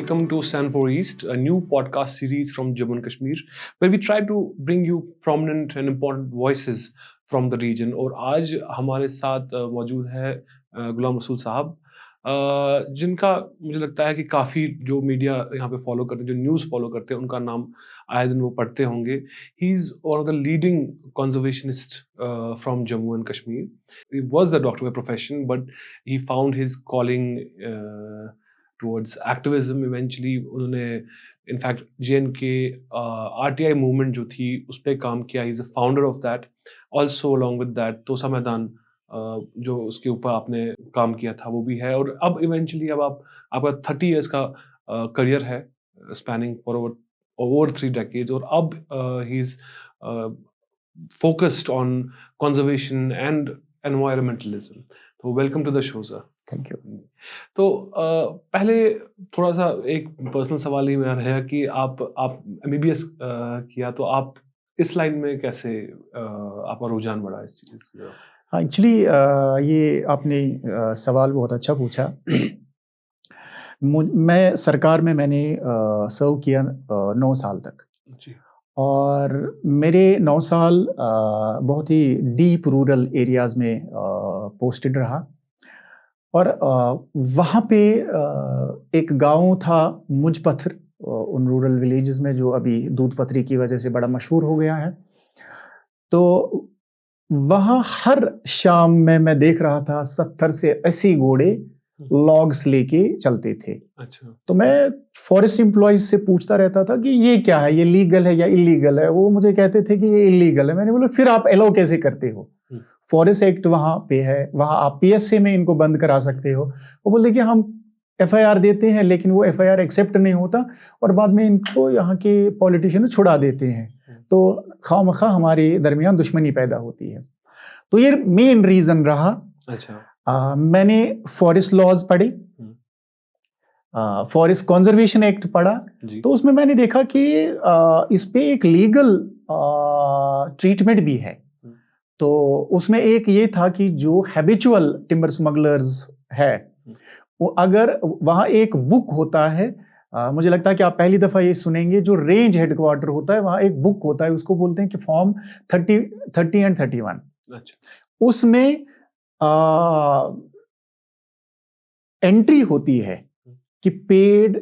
welcome to Stand for East, a new podcast series from Jammu and Kashmir, where we try to bring you prominent and important voices from the region. और आज हमारे साथ मौजूद है गुलाम रसूल साहब, जिनका मुझे लगता है कि काफ़ी जो मीडिया यहाँ पे फॉलो करते हैं, जो न्यूज़ फॉलो करते हैं, उनका नाम आए दिन वो पढ़ते होंगे. He is one of the leading conservationist from Jammu and Kashmir. He was a doctor by profession, but he found his calling towards activism. Eventually, उन्होंने इनफैक्ट JNK RTI मूवमेंट जो थी उस पर काम किया. He is a founder of that. Also along with that, Tosa Maidan जो उसके ऊपर आपने काम किया था वो भी है. और अब इवेंचुअली अब आपका 30 इयर्स का करियर है, स्पैनिंग फॉर over 3 decades. और अब he is focused on conservation and environmentalism. तो welcome to the show sir. Thank you. तो पहले थोड़ा सा एक पर्सनल सवाल ही मेरा रहेगा कि आप MBBS किया, तो आप इस लाइन में कैसे आपका रुझान बढ़ा इस चीज़ की? हाँ, एक्चुअली ये आपने सवाल बहुत अच्छा पूछा. मैं सरकार में मैंने सर्व किया 9 साल तक जी. और मेरे 9 साल बहुत ही डीप रूरल एरियाज़ में पोस्टेड रहा. और वहाँ पे एक गांव था मुजपथर, उन रूरल विलेजेस में, जो अभी दूध पथरी की वजह से बड़ा मशहूर हो गया है. तो वहाँ हर शाम में मैं देख रहा था 70 से 80 घोड़े लॉग्स लेके चलते थे. अच्छा. तो मैं फॉरेस्ट एम्प्लॉयज से पूछता रहता था कि ये क्या है, ये लीगल है या इलीगल है. वो मुझे कहते थे कि ये इलीगल है. मैंने बोला फिर आप अलाउ कैसे करते हो? फॉरेस्ट एक्ट वहाँ पे है, वहाँ आप PSA में इनको बंद करा सकते हो. वो बोलते कि हम FIR देते हैं, लेकिन वो FIR एक्सेप्ट नहीं होता और बाद में इनको यहाँ के पॉलिटिशियन छुड़ा देते हैं. तो खामखा हमारे दरमियान दुश्मनी पैदा होती है. तो ये मेन रीजन रहा. अच्छा. मैंने फॉरेस्ट लॉज पढ़े, फॉरेस्ट कंजर्वेशन एक्ट पढ़ा. तो उसमें मैंने देखा कि इस पे एक लीगल ट्रीटमेंट भी है. तो उसमें एक ये था कि जो हैबिचुअल टिम्बर स्मगलर्स है, वो अगर वहाँ एक बुक होता है, मुझे लगता है कि आप पहली दफ़ा ये सुनेंगे, जो रेंज हेडक्वार्टर होता है वहाँ एक बुक होता है, उसको बोलते हैं कि फॉर्म 30 एंड 31. अच्छा. उसमें एंट्री होती है कि पेड़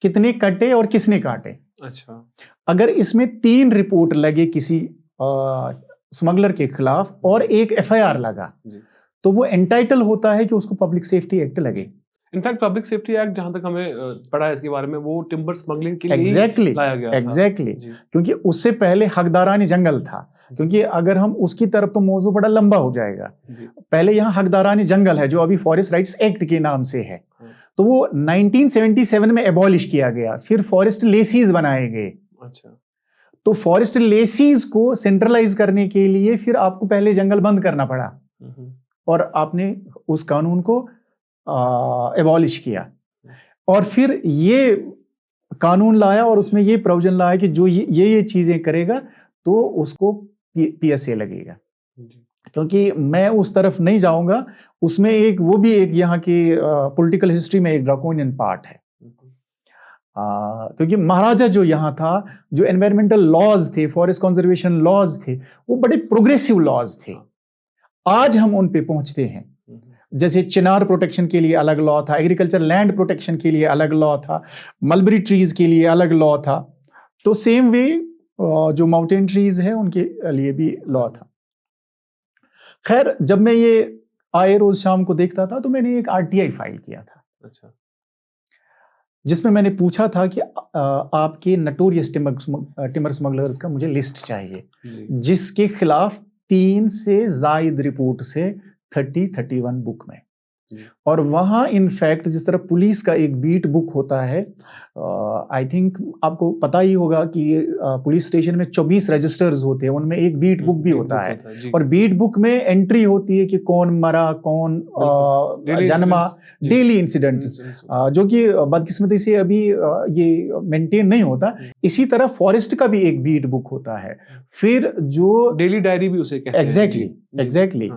कितने कटे और किसने काटे. अच्छा. अगर इसमें 3 रिपोर्ट लगे किसी स्मगलर के खिलाफ और एक FIR लगा, तो वो एंटाइटल होता है कि उसको पब्लिक सेफ्टी एक्ट लगे. इनफैक्ट पब्लिक सेफ्टी एक्ट जहां तक हमें पढ़ा है इसके बारे में, वो टिम्बर स्मगलिंग के लिए लाया गया था. एग्जैक्टली. क्योंकि उससे पहले हकदारानी जंगल था. क्योंकि अगर हम उसकी तरफ, तो मौजू बड़ा लंबा हो जाएगा. पहले यहाँ हकदारानी जंगल है, जो अभी फॉरेस्ट राइट्स एक्ट के नाम से है. तो वो 1977 में एबॉलिश किया गया. फिर फॉरेस्ट लेसीज बनाए गए. अच्छा. तो फॉरेस्ट लेसीज को सेंट्रलाइज करने के लिए फिर आपको पहले जंगल बंद करना पड़ा और आपने उस कानून को एबॉलिश किया. और फिर ये कानून लाया और उसमें ये प्रोविजन लाया कि जो ये चीजें करेगा तो उसको PSA लगेगा. क्योंकि मैं उस तरफ नहीं जाऊंगा, उसमें एक वो भी एक यहाँ की पॉलिटिकल हिस्ट्री में एक ड्रैकोनियन पार्ट है. क्योंकि महाराजा जो यहाँ था, जो एनवायरमेंटल लॉज थे, फॉरेस्ट कंजर्वेशन लॉज थे, वो बड़े प्रोग्रेसिव लॉज थे. आज हम उन पे पहुंचते हैं. जैसे चिनार प्रोटेक्शन के लिए अलग लॉ था, एग्रीकल्चर लैंड प्रोटेक्शन के लिए अलग लॉ था, मलबरी ट्रीज के लिए अलग लॉ था. तो सेम वे जो माउंटेन ट्रीज है उनके लिए भी लॉ था. खैर, जब मैं ये आए रोज शाम को देखता था, तो मैंने एक RTI फाइल किया था. अच्छा. जिसमें मैंने पूछा था कि आपके नटोरियस टिम्बर स्मगलर्स का मुझे लिस्ट चाहिए, जिसके खिलाफ 3 से ज़ायद रिपोर्ट से 31 बुक में. और वहाँ इनफैक्ट जिस तरह पुलिस का एक बीट बुक होता है, आई थिंक आपको पता ही होगा कि पुलिस स्टेशन में 24 रजिस्टर्स होते हैं, उनमें एक बीट बुक भी होता है. और बीट बुक में एंट्री होती है कि कौन मरा, कौन जन्मा, डेली इंसिडेंट्स, जो कि बदकिस्मती से अभी ये मेंटेन नहीं होता. इसी तरह फॉरेस्ट का भी एक बीट बुक होता है. फिर जो डेली डायरी भी उसे कहते हैं. एग्जैक्टली.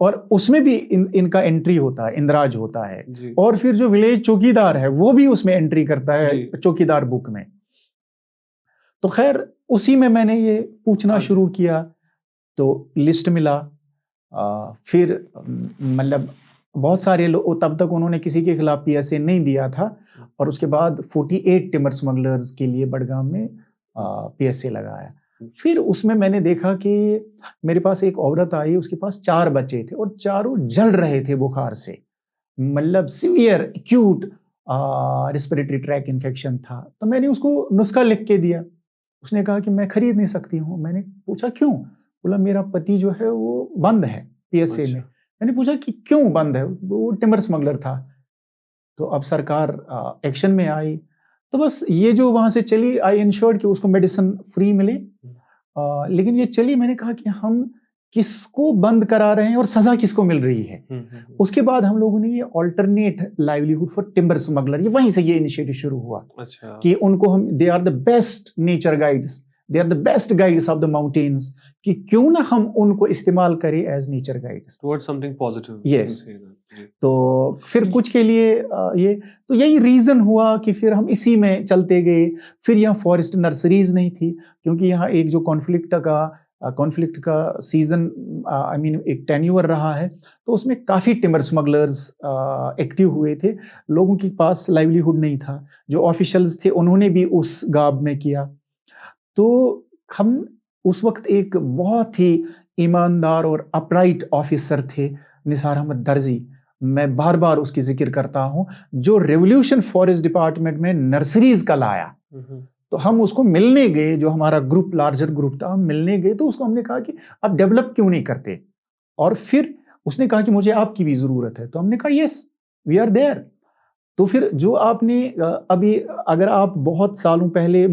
और उसमें भी इनका एंट्री होता है, इंदराज होता है। जी और फिर जो विलेज चौकीदार है वो भी उसमें एंट्री करता है जी चौकीदार बुक में। तो खैर उसी में मैंने ये पूछना हाँ जी शुरू किया, तो लिस्ट मिला। फिर मतलब बहुत सारे लोग, तब तक उन्होंने किसी के खिलाफ पीएसए नहीं दिया था, और उसके बाद 48 टिम्बर स्मगलर्स के लिए बडगाम में पीएसए लगाया। फिर उसमें मैंने देखा कि मेरे पास एक औरत आई, उसके पास 4 बच्चे थे और चारों जल रहे थे बुखार से, मतलब severe acute respiratory track infection था। तो मैंने उसको नुस्खा लिख के दिया। उसने कहा कि मैं खरीद नहीं सकती हूँ। मैंने पूछा क्यों? बोला मेरा पति जो है वो बंद है पीएसए में। अच्छा मैंने पूछा कि क्यों बंद है? वो टिम्बर स्मगलर था। तो अब सरकार एक्शन में आई। तो बस ये जो वहां से चली, आई इंश्योर्ड कि उसको मेडिसिन फ्री मिले। लेकिन ये चली, मैंने कहा कि हम किसको बंद करा रहे हैं और सजा किसको मिल रही है। उसके बाद हम लोगों ने ये alternate livelihood for timber smuggler, ये वहीं से ये इनिशिएटिव शुरू हुआ अच्छा कि उनको हम, they are the best nature guides, they are the best guides of the mountains, कि क्यों ना हम उनको इस्तेमाल करें as nature guides towards something positive you can yes. say that जी तो फिर कुछ के लिए ये, तो यही रीजन हुआ कि फिर हम इसी में चलते गए। फिर यहाँ फॉरेस्ट नर्सरीज नहीं थी, क्योंकि यहाँ एक जो कॉन्फ्लिक्ट का सीजन, आई मीन एक टेन्यूअर रहा है, तो उसमें काफ़ी टिम्बर स्मगलर्स एक्टिव हुए थे। लोगों के पास लाइवलीहुड नहीं था, जो ऑफिशियल्स थे उन्होंने भी उस गाब में किया। तो हम उस वक्त, एक बहुत ही ईमानदार और अपराइट ऑफिसर थे निसार अहमद दर्जी, मैं बार बार उसकी जिक्र करता हूं, जो रेवोल्यूशन फॉरेस्ट डिपार्टमेंट में नर्सरीज का लाया। तो हम उसको मिलने गए, जो हमारा ग्रुप, लार्जर ग्रुप था, हम मिलने गए। तो उसको हमने कहा कि आप डेवलप क्यों नहीं करते? और फिर उसने कहा कि मुझे आपकी भी जरूरत है। तो हमने कहा यस, वी आर देयर। तो फिर जो आपने अभी, अगर आप बहुत सालों पहले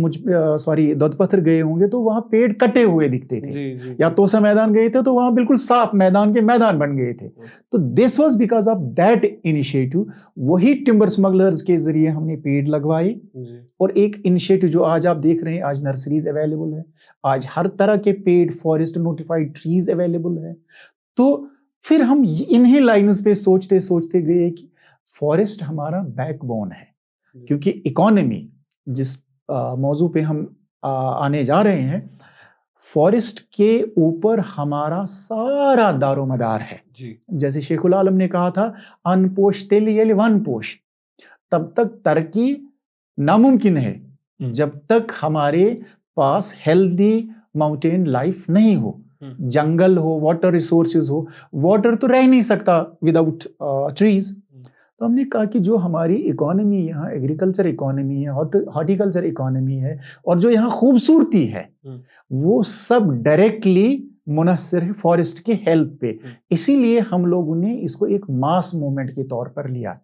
दौदपथर गए होंगे, तो वहां पेड़ कटे हुए दिखते थे, जी जी या तोसा मैदान गए थे तो वहां बिल्कुल साफ मैदान के मैदान बन गए थे। तो this was because of that initiative. वही टिम्बर स्मगलर्स के जरिए हमने पेड़ लगवाए। जी और एक इनिशिएटिव जो आज आप देख रहे हैं, आज नर्सरीज अवेलेबल है, आज हर तरह के पेड़, फॉरेस्ट नोटिफाइड ट्रीज अवेलेबल है। तो फिर हम इन्हीं लाइन्स पे सोचते सोचते गए कि फॉरेस्ट हमारा बैकबोन है, क्योंकि इकोनॉमी, जिस मौजू पे हम आने जा रहे हैं, फॉरेस्ट के ऊपर हमारा सारा दारोमदार है। जी जैसे शेखुल आलम ने कहा था, अनपोष तेल ये वन पोष, तब तक तरक्की नामुमकिन है जब तक हमारे पास हेल्दी माउंटेन लाइफ नहीं हो, जंगल हो, वाटर रिसोर्सेज हो। वाटर तो रह नहीं सकता विदाउट ट्रीज। तो हमने कहा कि जो हमारी इकोनॉमी यहाँ, एग्रीकल्चर इकोनॉमी है, हॉर्टिकल्चर इकोनॉमी है, और जो यहाँ खूबसूरती है, वो सब डायरेक्टली मुनहसर है फॉरेस्ट के हेल्थ पे। इसीलिए हम लोगों ने इसको एक मास मूवमेंट के तौर पर लिया,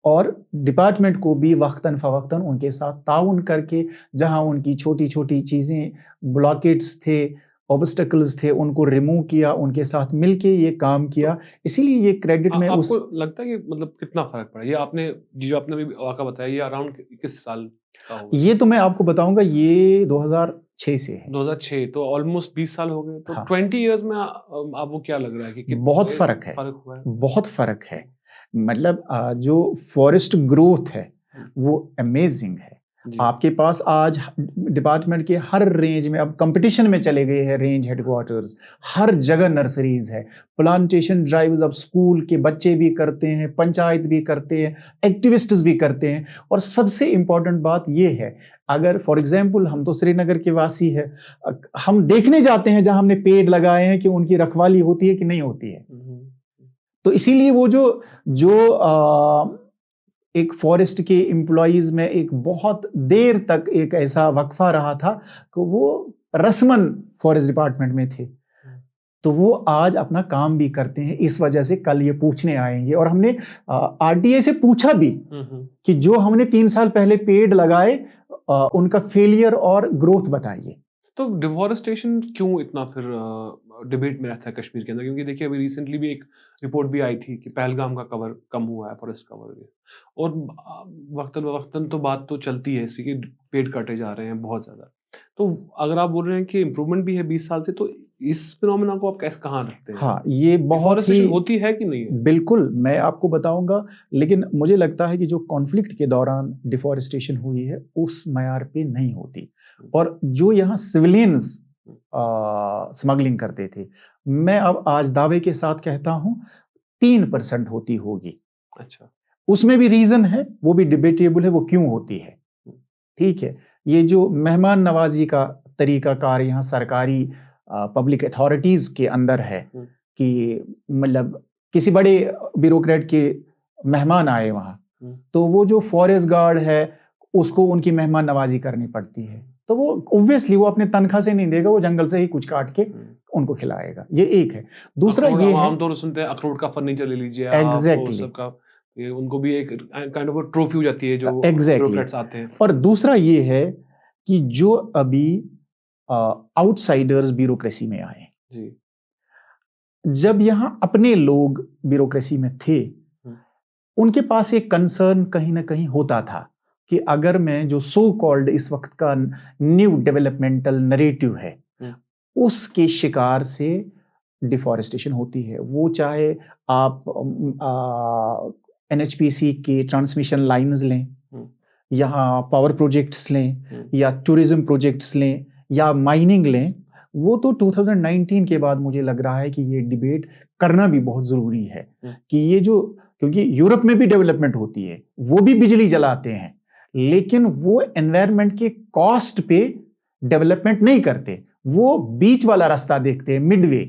और डिपार्टमेंट को भी वक्तन फवक्तन उनके साथ ताउन करके, जहां उनकी छोटी छोटी चीजें, ब्लॉकेट्स थे, ऑब्स्टेकल्स थे, उनको रिमूव किया, उनके साथ मिलके ये काम किया। इसीलिए ये क्रेडिट में आपको लगता है कि मतलब कितना फर्क पड़ा? ये आपने जो आपने अभी वाक़ा बताया, ये अराउंड किस साल का होगा? ये तो मैं आपको बताऊंगा, ये 2006 से है। 2006, तो ऑलमोस्ट 20 साल हो गए। तो हाँ। 20 इयर्स में आपको क्या लग रहा है कि बहुत फर्क है, फर्क हुआ है? बहुत फर्क है। मतलब जो फॉरेस्ट ग्रोथ है वो अमेजिंग है। आपके पास आज डिपार्टमेंट के हर रेंज में, अब कंपटीशन में चले गए हैं रेंज हेडक्वार्टर्स, हर जगह नर्सरीज है। प्लांटेशन ड्राइव्स अब स्कूल के बच्चे भी करते हैं, पंचायत भी करते हैं, एक्टिविस्ट्स भी करते हैं। और सबसे इंपॉर्टेंट बात ये है, अगर फॉर एग्जाम्पल हम तो श्रीनगर के वासी है, हम देखने जाते हैं जहां हमने पेड़ लगाए हैं कि उनकी रखवाली होती है कि नहीं होती है। तो इसीलिए वो जो एक फॉरेस्ट के एम्प्लॉइज में एक बहुत देर तक एक ऐसा वक्फा रहा था कि वो रस्मन फॉरेस्ट डिपार्टमेंट में थे, तो वो आज अपना काम भी करते हैं। इस वजह से कल ये पूछने आएंगे, और हमने आरटीए से पूछा भी कि जो हमने 3 साल पहले पेड़ लगाए, उनका फेलियर और ग्रोथ बताइए। तो डिफॉरेस्टेशन क्यों इतना फिर डिबेट में रहता है कश्मीर के अंदर? क्योंकि देखिए अभी रिसेंटली भी एक रिपोर्ट भी आई थी कि पहलगाम का कवर कम हुआ है, फॉरेस्ट कवर भी, और वक्तन तो बात तो चलती है इसकी कि पेड़ काटे जा रहे हैं बहुत ज़्यादा। तो अगर आप बोल रहे हैं कि इम्प्रूवमेंट भी है 20 साल से, तो इस फिनोमेना को आप कैसे कहाँ रखते हैं? हाँ, ये बहुत ही डिफॉरेस्टेशन होती है कि नहीं है? बिल्कुल मैं आपको बताऊंगा, लेकिन मुझे लगता है कि जो कॉन्फ्लिक्ट के दौरान डिफॉरेस्टेशन हुई है उस मयार पे नहीं होती। और जो यहाँ सिविलियंस स्मगलिंग करते थे, मैं अब आज दावे के साथ कहता हूं 3% होती होगी। अच्छा। उसमें भी रीजन है, वो भी डिबेटेबल है, वो क्यों होती है। ठीक है, ये जो मेहमान नवाजी का तरीकाकार यहाँ सरकारी पब्लिक अथॉरिटीज के अंदर है कि मतलब किसी बड़े ब्यूरोक्रेट के मेहमान आए वहां, तो वो जो फॉरेस्ट गार्ड है उसको उनकी मेहमान नवाजी करनी पड़ती है, तो वो ऑब्वियसली वो अपने तनख्वाह से नहीं देगा, वो जंगल से ही कुछ काट के उनको खिलाएगा। ये एक है। दूसरा ये है, आमतौर से सुनते हैं अखरोट का फर्नीचर ले लीजिए एग्जैक्टली सबका, ये उनको भी एक काइंड ऑफ ट्रॉफी हो जाती है जो एग्जैक्टली ब्यूरोक्रेट्स आते हैं। और दूसरा ये है कि जो अभी आउटसाइडर्स ब्यूरोक्रेसी में आए, जी, जब यहाँ अपने लोग ब्यूरोक्रेसी में थे, उनके पास एक कंसर्न कहीं ना कहीं होता था कि अगर मैं जो सो कॉल्ड इस वक्त का न्यू डेवलपमेंटल नरेटिव है उसके शिकार से डिफॉरेस्टेशन होती है, वो चाहे आप एनएचपीसी के ट्रांसमिशन लाइंस लें, यहाँ पावर प्रोजेक्ट्स लें, या टूरिज्म प्रोजेक्ट्स लें, या माइनिंग लें, वो तो 2019 के बाद मुझे लग रहा है कि ये डिबेट करना भी बहुत जरूरी है कि ये जो, क्योंकि यूरोप में भी डेवलपमेंट होती है, वो भी बिजली जलाते हैं, लेकिन वो एनवायरनमेंट के कॉस्ट पे डेवलपमेंट नहीं करते, वो बीच वाला रास्ता देखते हैं, मिडवे,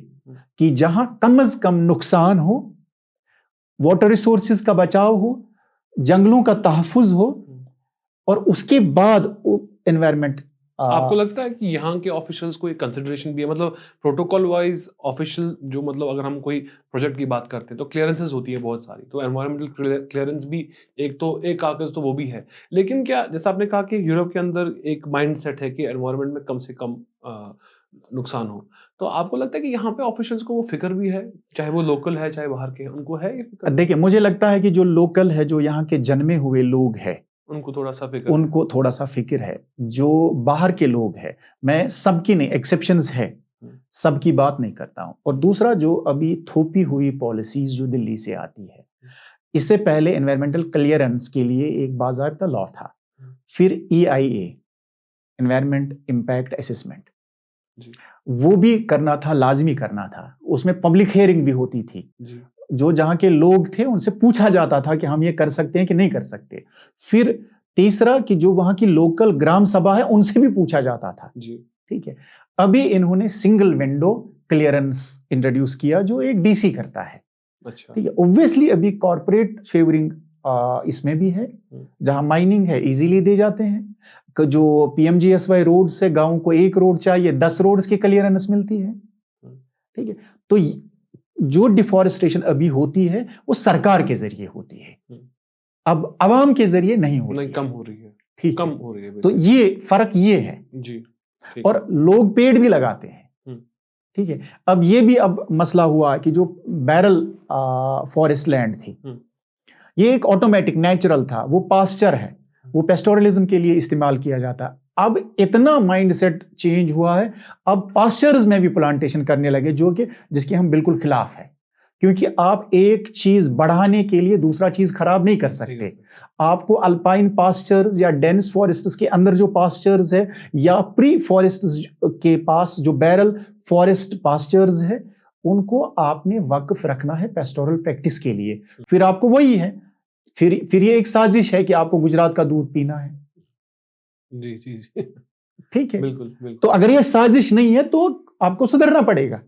कि जहां कम से कम नुकसान हो, वाटर रिसोर्सेज का बचाव हो, जंगलों का तहफ्फुज हो, और उसके बाद एनवायरनमेंट। आपको लगता है कि यहाँ के ऑफिशियल्स को एक कंसिडरेशन भी है, मतलब प्रोटोकॉल वाइज ऑफिशियल जो, मतलब अगर हम कोई प्रोजेक्ट की बात करते हैं तो क्लियरेंसेस होती है बहुत सारी, तो एनवायरमेंटल क्लियरेंस भी एक कागज तो वो भी है, लेकिन क्या जैसा आपने कहा कि यूरोप के अंदर एक माइंडसेट है कि एनवायरमेंट में कम से कम नुकसान हो, तो आपको लगता है कि यहाँ पे ऑफिशियल्स को वो फिक्र भी है, चाहे वो लोकल है चाहे बाहर के, उनको है ये फिक्र? देखिए, मुझे लगता है कि जो लोकल है, जो यहाँ के जन्मे हुए लोग हैं, उनको थोड़ा सा फिक्र है। जो बाहर के लोग हैं, मैं सबकी नहीं, एक्सेप्शंस है, सबकी बात नहीं करता हूं। और दूसरा, जो अभी थोपी हुई पॉलिसीज जो दिल्ली से आती है, इससे पहले एनवायरमेंटल क्लियरेंस के लिए एक बाज़ाब्ता लॉ था, फिर EIA, एनवायरमेंट इम्पैक्ट असेसमेंट, वो भी करना था, लाजमी करना था, उसमें पब्लिक हियरिंग भी होती थी, जो जहां के लोग थे उनसे पूछा जाता था कि हम ये कर सकते हैं कि नहीं कर सकते। फिर तीसरा, कि जो वहां की लोकल ग्राम सभा है उनसे भी पूछा जाता था। ठीक है, अभी इन्होंने सिंगल विंडो क्लियरेंस इंट्रोड्यूस किया जो एक DC करता है। अच्छा। ठीक है, ऑब्वियसली अभी कॉर्पोरेट फेवरिंग इसमें भी है, जहां माइनिंग है इजीली दे जाते हैं, जो PMGSY रोड से गांव को 1 रोड चाहिए, 10 रोड्स की क्लियरेंस मिलती है। ठीक है, तो जो डिफॉरेस्टेशन अभी होती है वो सरकार के जरिए होती है, अब आवाम के जरिए नहीं होती, नहीं, कम हो रही है। ठीक, कम हो रही है, तो ये फर्क ये है जी। और लोग पेड़ भी लगाते हैं। ठीक है, अब ये भी अब मसला हुआ कि जो बैरल फॉरेस्ट लैंड थी, ये एक ऑटोमेटिक नेचुरल था, वो पास्चर है, वो पेस्टोरलिज्म के लिए इस्तेमाल किया जाता है। अब इतना माइंडसेट चेंज हुआ है, अब पास्चर्स में भी प्लांटेशन करने लगे, जो कि जिसके हम बिल्कुल खिलाफ है, क्योंकि आप एक चीज बढ़ाने के लिए दूसरा चीज खराब नहीं कर सकते। आपको अल्पाइन पास्चर्स या डेंस फॉरेस्ट्स के अंदर जो पास्चर्स है, या प्री फॉरेस्ट्स के पास जो बैरल फॉरेस्ट पास्चर्स है, उनको आपने वक्फ रखना है पेस्टोरल प्रैक्टिस के लिए। फिर आपको वही है, फिर ये एक साजिश है कि आपको गुजरात का दूध पीना है। जी जी जी, ठीक है, बिल्कुल बिल्कुल। तो अगर ये साजिश नहीं है तो आपको सुधरना पड़ेगा।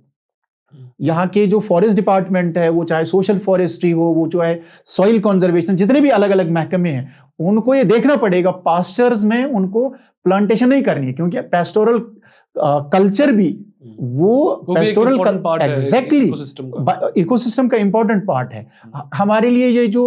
यहाँ के जो फॉरेस्ट डिपार्टमेंट है, वो चाहे सोशल फॉरेस्ट्री हो, वो चाहे सॉइल कंजर्वेशन, जितने भी अलग अलग महकमे हैं, उनको ये देखना पड़ेगा पास्चर्स में उनको प्लांटेशन नहीं करनी है, क्योंकि पेस्टोरल कल्चर भी वो पेस्टोरल एग्जैक्टली इकोसिस्टम का इंपॉर्टेंट पार्ट है। हमारे लिए ये जो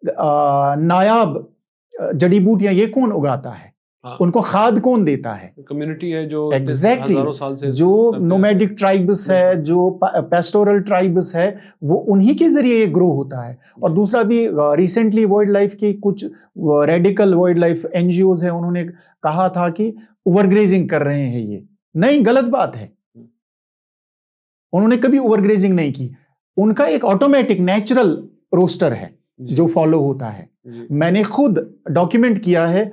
नायाब जड़ी बूटियां ये कौन उगाता है, उनको खाद कौन देता है? कम्युनिटी है जो हजारों साल से, जो नोमैडिक ट्राइब्स है, जो पेस्टोरल ट्राइब्स है, वो उन्हीं के जरिए ये ग्रो होता है। और दूसरा भी, रिसेंटली वाइल्ड लाइफ की कुछ रेडिकल वाइल्ड लाइफ NGOs है, उन्होंने कहा था कि ओवरग्रेजिंग कर रहे हैं, ये नहीं, गलत बात है। उन्होंने कभी ओवरग्रेजिंग नहीं की। उनका एक ऑटोमेटिक नेचुरल रोस्टर है जो फॉलो होता है। मैंने खुद डॉक्यूमेंट किया है,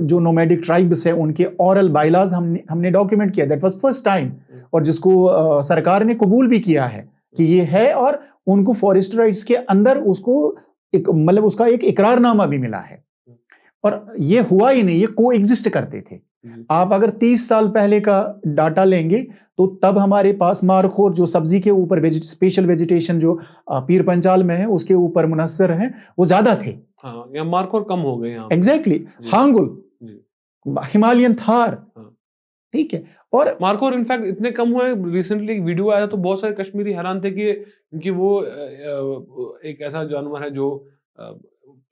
जो नोमैडिक ट्राइब्स है उनके ऑरल बाइलाज हमने डॉक्यूमेंट किया, दैट वाज फर्स्ट टाइम, और जिसको सरकार ने कबूल भी किया है कि ये है, और उनको फॉरेस्ट राइट्स के अंदर उसको एक मतलब उसका एक इकरारनामा भी मिला है। और ये हुआ ही नहीं, ये को एग्जिस्ट करते थे। आप अगर 30 साल पहले का डाटा लेंगे तो तब हमारे पास मारखोर जो सब्जी के ऊपर स्पेशल वेजिटेशन जो पीर पंचाल में है उसके ऊपर मुनस्सर है, वो ज्यादा थे। हाँ, यहाँ मारखोर कम हो गए यहाँ। एग्जैक्टली, हांगुल, हिमालयन थार, ठीक है। और मारखोर इनफैक्ट इतने कम हुए, रिसेंटली एक वीडियो आया तो बहुत सारे कश्मीरी हैरान थे कि वो एक ऐसा जानवर है जो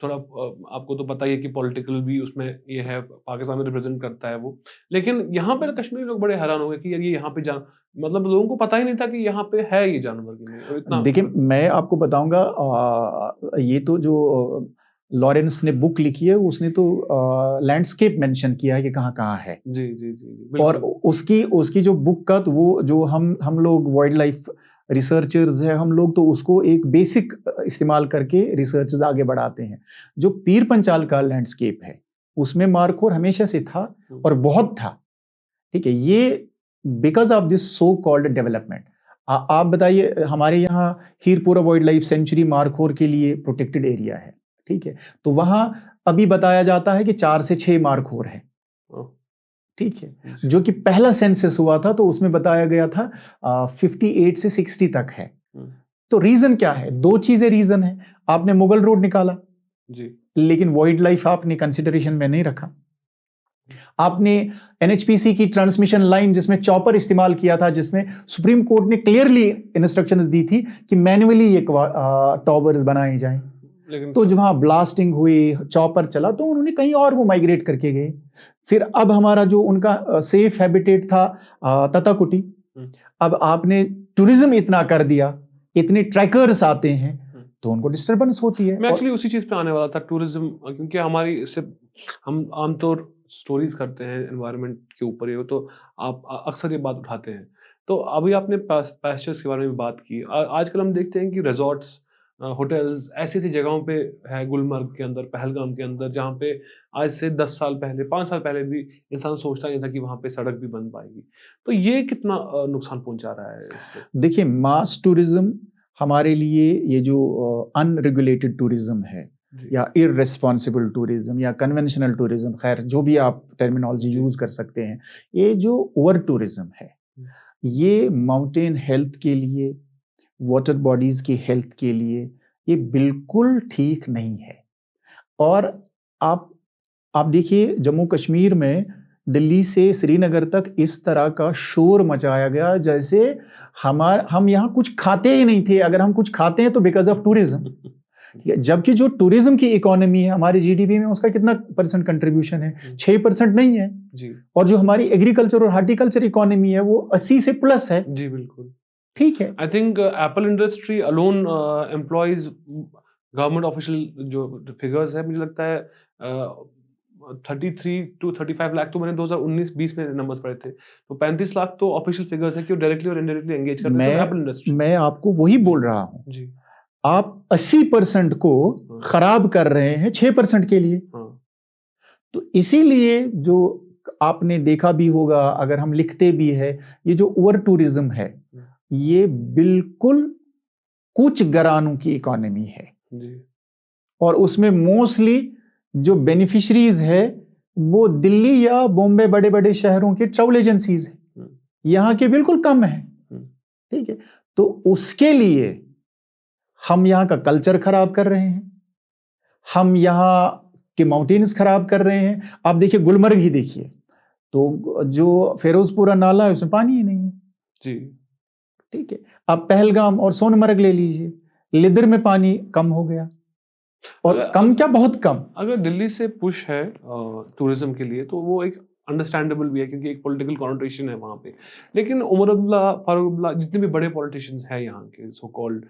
थोड़ा आपको तो पता ही है कि पॉलिटिकल भी उसमें ये है, पाकिस्तान में रिप्रेजेंट करता है वो, लेकिन यहाँ पे कश्मीरी लोग बड़े हैरान हो गए कि यार ये यहाँ पे मतलब लोगों को पता ही नहीं था कि यहाँ पे है ये जानवर की नहीं, और इतना। देखिए मैं आपको बताऊंगा, ये तो जो लॉरेंस ने बुक लिखी है उसने तो लैंडस्केप मेंशन किया है कि कहाँ कहाँ है। जी जी जी, और उसकी जो बुक का तो वो जो हम लोग वाइल्ड लाइफ रिसर्चर्स है, हम लोग तो उसको एक बेसिक इस्तेमाल करके रिसर्चेस आगे बढ़ाते हैं। जो पीर पंचाल का लैंडस्केप है उसमें मारखोर हमेशा से था और बहुत था, ठीक है। ये because of this so called development. आप बताइए, हमारे यहाँ Hirpura wild life sanctuary markhor के लिए प्रोटेक्टेड एरिया है, ठीक है। तो वहां अभी बताया जाता है कि 4 से 6 मारखोर है, ठीक है। जो कि पहला सेंसस हुआ था तो उसमें बताया गया था 58 से 60 तक है। तो रीजन क्या है? 2 चीजें रीजन है। आपने मुगल रोड निकाला जी, लेकिन वाइल्ड लाइफ आपने कंसिडरेशन में नहीं रखा। आपने एनएचपीसी की ट्रांसमिशन लाइन जिसमें चॉपर इस्तेमाल किया था, जिसमें सुप्रीम कोर्ट ने क्लियरली इंस्ट्रक्शंस दी थी कि मैन्युअली ये टॉवर्स बनाए जाएं, तो जब वहां ब्लास्टिंग हुई, चॉपर चला, तो उन्होंने कहीं और वो माइग्रेट करके गए। फिर अब हमारा जो उनका सेफ हैबिटेट था तताकुटी, अब आपने टूरिज्म इतना कर दिया, इतने ट्रैकर्स आते हैं तो उनको डिस्टर्बेंस होती है। मैं एक्चुअली उसी चीज पे आने वाला था, टूरिज्म, क्योंकि हमारी इससे हम आमतौर स्टोरीज करते हैं एनवायरनमेंट के ऊपर, ये तो आप अक्सर ये बात उठाते हैं। तो अभी आपने पैस्चर्स के बारे में बात की। आजकल हम देखते हैं कि रिजॉर्ट्स, होटल्स ऐसी ऐसी जगहों पे है, गुलमर्ग के अंदर, पहलगाम के अंदर, जहाँ पे आज से 10 साल पहले, 5 साल पहले भी इंसान सोचता नहीं था कि वहाँ पे सड़क भी बन पाएगी। तो ये कितना नुकसान पहुंचा रहा है इसको? देखिए, मास टूरिज्म हमारे लिए, ये जो अनरेगुलेटेड टूरिज्म है या इररेस्पॉन्सिबल टूरिज्म या कन्वेंशनल टूरिज्म, खैर जो भी आप टर्मिनोलॉजी यूज कर सकते हैं, ये जो ओवर टूरिज्म है, ये माउंटेन हेल्थ के लिए, वाटर बॉडीज की हेल्थ के लिए ये बिल्कुल ठीक नहीं है। और आप देखिए, जम्मू कश्मीर में दिल्ली से श्रीनगर तक इस तरह का शोर मचाया गया जैसे हम यहाँ कुछ खाते ही नहीं थे। अगर हम कुछ खाते हैं तो बिकॉज ऑफ टूरिज्म, जबकि जो टूरिज्म की इकोनॉमी है हमारी जीडीपी में, उसका कितना % कंट्रीब्यूशन है? 6% नहीं है जी। और जो हमारी एग्रीकल्चर और हार्टिकल्चर इकोनॉमी है वो 80 से प्लस है। जी बिल्कुल, ठीक है। I think Apple industry alone employees, government official जो फिगर्स है, मुझे लगता है 33 to 35 लाख, तो मैंने 2019-20 में नंबर्स पढ़े थे, तो 35 लाख तो ऑफिशियल फिगर्स है कि वो डायरेक्टली और इनडायरेक्टली एंगेज करते हैं एप्पल इंडस्ट्री। मैं आपको वही बोल रहा हूँ जी। आप 80% को खराब कर रहे हैं 6% के लिए। तो इसीलिए जो आपने देखा भी होगा, अगर हम लिखते भी है, ये जो ओवर टूरिज्म है ये बिल्कुल कुछ घरानों की इकोनॉमी है जी। और उसमें मोस्टली जो बेनिफिशरीज है वो दिल्ली या बॉम्बे, बड़े बड़े शहरों के ट्रैवल एजेंसीज है, यहाँ के बिल्कुल कम है। ठीक है, तो उसके लिए हम यहाँ का कल्चर खराब कर रहे हैं, हम यहाँ के माउंटेन्स खराब कर रहे हैं। आप देखिए गुलमर्ग ही देखिए, तो जो फिरोजपुरा नाला है उसमें पानी ही नहीं है जी। ठीक है, आप पहलगाम और सोनमर्ग ले लीजिए, लिदर में पानी कम हो गया, और कम क्या, बहुत कम। अगर दिल्ली से पुश है टूरिज्म के लिए तो वो एक अंडरस्टैंडेबल भी है, क्योंकि एक पॉलिटिकल कॉन्नोटेशन है वहाँ पे। लेकिन उमर अब्दुल्ला, फारूक अब्दुल्ला, जितने भी बड़े पॉलिटिशियंस हैं यहाँ के, सो कॉल्ड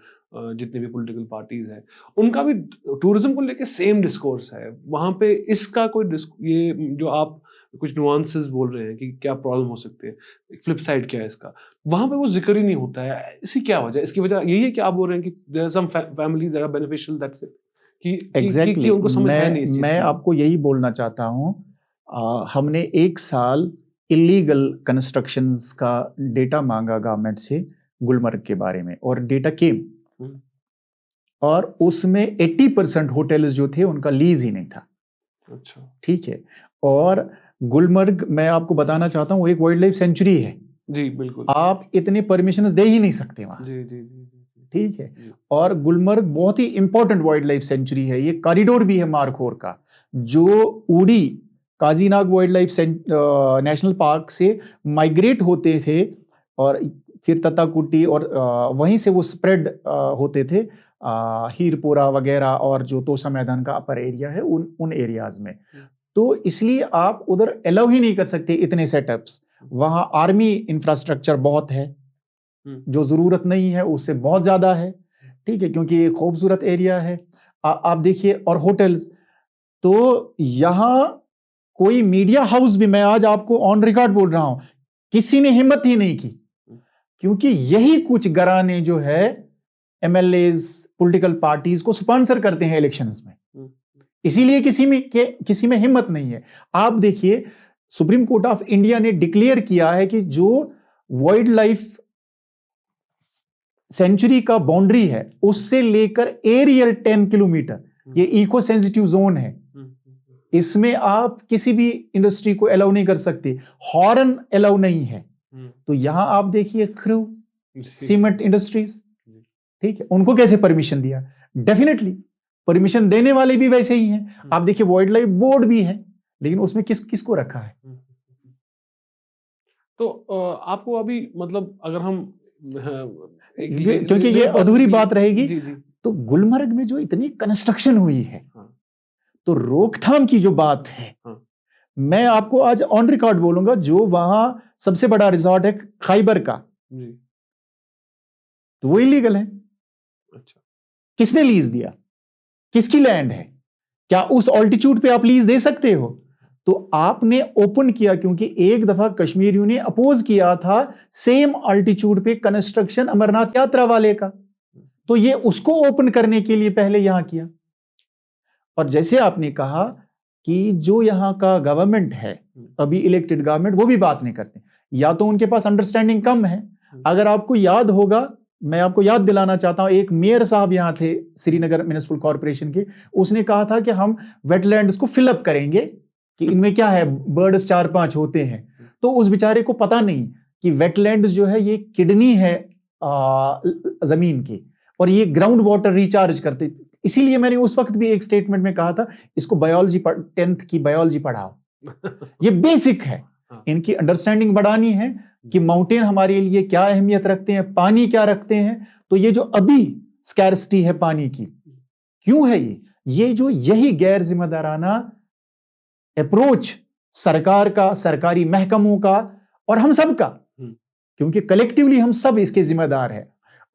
जितने भी पॉलिटिकल पार्टीज हैं, उनका भी टूरिज्म को लेके सेम डिस्कोर्स है वहाँ पे। इसका कोई ये जो आप कुछ नुआंसेस बोल रहे हैं कि क्या प्रॉब्लम हो सकती है, फ्लिप साइड क्या है इसका, वहाँ पे वो जिक्र ही नहीं होता है। इसकी क्या वजह? इसकी वजह यही है कि आप बोल रहे हैं कि there are some families that are beneficial, that's it, कि उनको समझ है नहीं इस चीज़ मैं की। आपको यही बोलना चाहता हूँ। हमने 1 साल इलीगल कंस्ट्रक्शंस का डेटा मांगा गवर्नमेंट से गुलमर्ग के बारे में, और डेटा केम, हम्म, और उसमें 80% होटल्स जो थे उनका लीज ही नहीं था। अच्छा, ठीक है। और गुलमर्ग, मैं आपको बताना चाहता हूँ, वो एक वाइल्ड लाइफ सेंचुरी है। जी बिल्कुल, आप इतने परमिशन दे ही नहीं सकते वहां। जी जी जी जी ठीक है। जी, और गुलमर्ग बहुत ही इंपॉर्टेंट वाइल्ड लाइफ सेंचुरी है। ये कॉरिडोर भी है मारखोर का, जो उड़ी Kazinag wild life national park से माइग्रेट होते थे और फिर तताकुटी, और वहीं से वो स्प्रेड होते थे हीरपुरा वगैरह, और जो तोसा मैदान का अपर एरिया है उन एरियाज में। तो इसलिए आप उधर अलाउ ही नहीं कर सकते इतने सेटअप्स। वहां आर्मी इंफ्रास्ट्रक्चर बहुत है, जो जरूरत नहीं है उससे बहुत ज्यादा है। ठीक है, क्योंकि ये खूबसूरत एरिया है। आप देखिए, और होटल्स, तो यहां कोई मीडिया हाउस भी, मैं आज आपको ऑन रिकॉर्ड बोल रहा हूं, किसी ने हिम्मत ही नहीं की, क्योंकि यही कुछ घराने जो है एमएलएज, पॉलिटिकल पार्टीज को स्पॉन्सर करते हैं इलेक्शंस में, इसीलिए किसी में हिम्मत नहीं है। आप देखिए, सुप्रीम कोर्ट ऑफ इंडिया ने डिक्लेयर किया है कि जो वाइल्ड लाइफ सेंचुरी का बाउंड्री है, उससे लेकर एरियल 10 किलोमीटर ये इको सेंसिटिव जोन है। इसमें आप किसी भी इंडस्ट्री को अलाउ नहीं कर सकते, हॉर्न अलाउ नहीं है। तो यहां आप देखिए क्रू सीमेंट इंडस्ट्रीज, ठीक है, उनको कैसे परमिशन दिया? डेफिनेटली परमिशन देने वाले भी वैसे ही हैं। आप देखिए, वाइल्ड लाइफ बोर्ड भी है, लेकिन उसमें किसको रखा है? तो आपको अभी मतलब अगर हम क्योंकि ये अधूरी बात रहेगी। जी जी, तो गुलमर्ग में जो इतनी कंस्ट्रक्शन हुई है, तो रोकथाम की जो बात है, मैं आपको आज ऑन रिकॉर्ड बोलूंगा, जो वहां सबसे बड़ा रिजॉर्ट है खाइबर का, तो वो इलीगल है। अच्छा, किसने लीज दिया? किसकी लैंड है? क्या उस ऑल्टीट्यूड पे आप लीज दे सकते हो? तो आपने ओपन किया, क्योंकि एक दफा कश्मीरियों ने अपोज किया था सेम ऑल्टीट्यूड पे कंस्ट्रक्शन अमरनाथ यात्रा वाले का, तो ये उसको ओपन करने के लिए पहले यहां किया। और जैसे आपने कहा कि जो यहां का गवर्नमेंट है, अभी इलेक्टेड गवर्नमेंट, वो भी बात नहीं करते, या तो उनके पास अंडरस्टैंडिंग कम है। अगर आपको याद होगा, मैं आपको याद दिलाना चाहता हूं, एक मेयर साहब यहां थे श्रीनगर म्युनिसिपल कॉर्पोरेशन के, उसने कहा था कि हम वेटलैंड्स को फिलअप करेंगे, कि इनमें क्या है, बर्ड्स 4-5 होते हैं। तो उस बेचारे को पता नहीं कि वेटलैंड्स जो है ये किडनी है जमीन की, और ये ग्राउंड वाटर रिचार्ज करते। इसीलिए मैंने उस वक्त भी एक स्टेटमेंट में कहा था, इसको बायोलॉजी 10th की बायोलॉजी पढ़ाओ। ये बेसिक है, इनकी अंडरस्टैंडिंग बढ़ानी है कि माउंटेन हमारे लिए क्या अहमियत रखते हैं, पानी क्या रखते हैं। तो ये जो अभी स्कैर्सिटी है पानी की, क्यों है ये जो यही गैर जिम्मेदाराना अप्रोच सरकार का, सरकारी महकमों का, और हम सब का, क्योंकि कलेक्टिवली हम सब इसके जिम्मेदार हैं।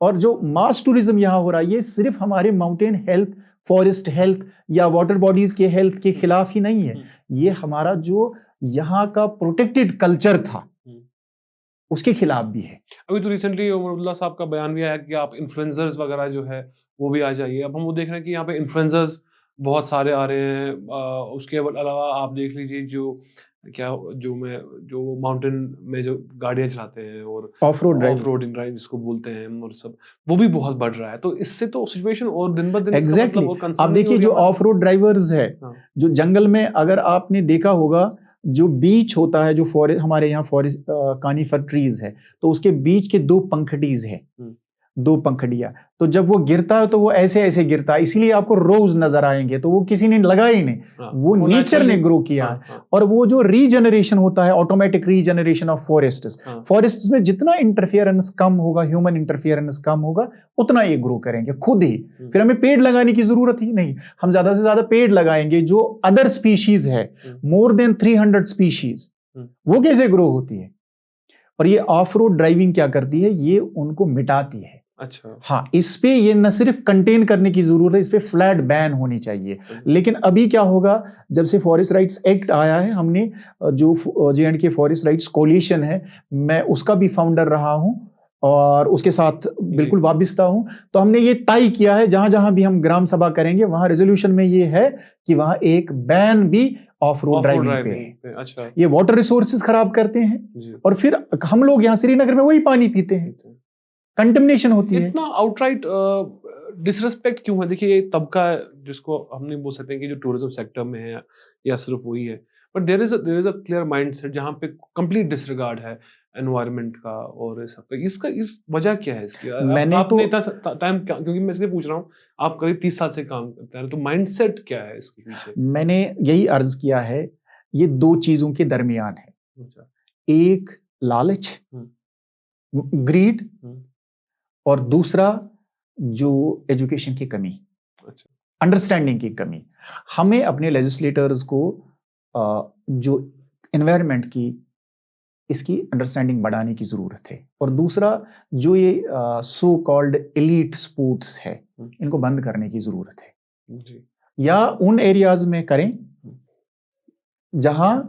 और जो मास टूरिज्म यहां हो रहा है, ये सिर्फ हमारे माउंटेन हेल्थ, फॉरेस्ट हेल्थ या वाटर बॉडीज के हेल्थ के खिलाफ ही नहीं है, ये हमारा जो यहाँ का प्रोटेक्टेड कल्चर था उसके खिलाफ भी है। अभी तो रिसेंटली उमरुल्लाह साहब का बयान भी आया कि आप इन्फ्लुएंसर्स वगैरह जो है वो भी आ जाइए। अब हम वो देख रहे हैं कि यहाँ पे इन्फ्लुएंसर्स बहुत सारे आ रहे हैं। उसके अलावा आप देख लीजिए जो माउंटेन में जो गाड़ियां चलाते हैं और ऑफ रोड ड्राइव जिसको बोलते हैं, और सब वो भी बहुत बढ़ रहा है। तो इससे तो सिचुएशन और दिन ब दिन एग्जैक्टली आप देखिए, जो ऑफ रोड ड्राइवर्स है, जो जंगल में, अगर आपने देखा होगा, जो बीच होता है, जो फॉरेस्ट, हमारे यहाँ फॉरेस्ट कानीफर ट्रीज है, तो उसके बीच के 2 पंखड़ीज है, 2 पंखड़ियां, तो जब वो गिरता है तो वो ऐसे ऐसे गिरता है, इसीलिए आपको रोज नजर आएंगे। तो वो किसी ने लगाया ही नहीं, वो नेचर ने ग्रो किया। और वो जो रीजनरेशन होता है, ऑटोमेटिक रीजनरेशन ऑफ फॉरेस्ट्स में जितना इंटरफियरेंस कम होगा, ह्यूमन इंटरफियरेंस कम होगा, उतना ये ग्रो करेंगे खुद ही। फिर हमें पेड़ लगाने की जरूरत ही नहीं, हम ज्यादा से ज्यादा पेड़ लगाएंगे। जो अदर स्पीशीज है, मोर देन 300 स्पीशीज, वो कैसे ग्रो होती है? और ये ऑफ रोड ड्राइविंग क्या करती है, ये उनको मिटाती है। अच्छा। हाँ, इस पे ये न सिर्फ कंटेन करने की जरूरत है, इस पे फ्लैट बैन होनी चाहिए। लेकिन अभी क्या होगा, जब से फॉरेस्ट राइट्स एक्ट आया है, हमने जो J&K फॉरेस्ट राइट्स कोलिशन है, मैं उसका भी फाउंडर रहा हूं और उसके साथ बिल्कुल वाबस्ता हूं। तो हमने ये तय किया है, जहां जहां भी हम ग्राम सभा करेंगे, वहां रेजोल्यूशन में ये है कि वहां एक बैन भी ऑफ रोड ड्राइविंग पे है। अच्छा। ये वाटर रिसोर्सेज खराब करते हैं जी। और फिर हम लोग यहाँ श्रीनगर में वही पानी पीते हैं, कंटेमिनेशन होती है। इतना आउटराइट डिसरिस्पेक्ट क्यों है? देखिए, ये तबका जिसको हम नहीं बोल सकते कि जो टूरिज्म सेक्टर में है या सिर्फ वही है, but there is a clear mindset जहाँ पे कंप्लीट डिसरिगार्ड है एनवायरनमेंट का और इस सबका। इसका इस वजह क्या है इसकी? आपने इतना टाइम, क्योंकि मैं इसलिए पूछ रहा हूँ, आप करीब 30 साल से काम करते हैं, तो माइंडसेट क्या है इसके पीछे? मैंने यही अर्ज किया है, ये दो चीजों के दरमियान है। अच्छा। एक लालच, ग्रीड, और दूसरा जो एजुकेशन की कमी, अच्छा। अंडरस्टैंडिंग की कमी। हमें अपने लेजिस्लेटर्स को जो एनवायरनमेंट की इसकी अंडरस्टैंडिंग बढ़ाने की जरूरत है। और दूसरा, जो ये सो कॉल्ड एलीट स्पोर्ट्स है, इनको बंद करने की जरूरत है। जी। या उन एरियाज में करें जहां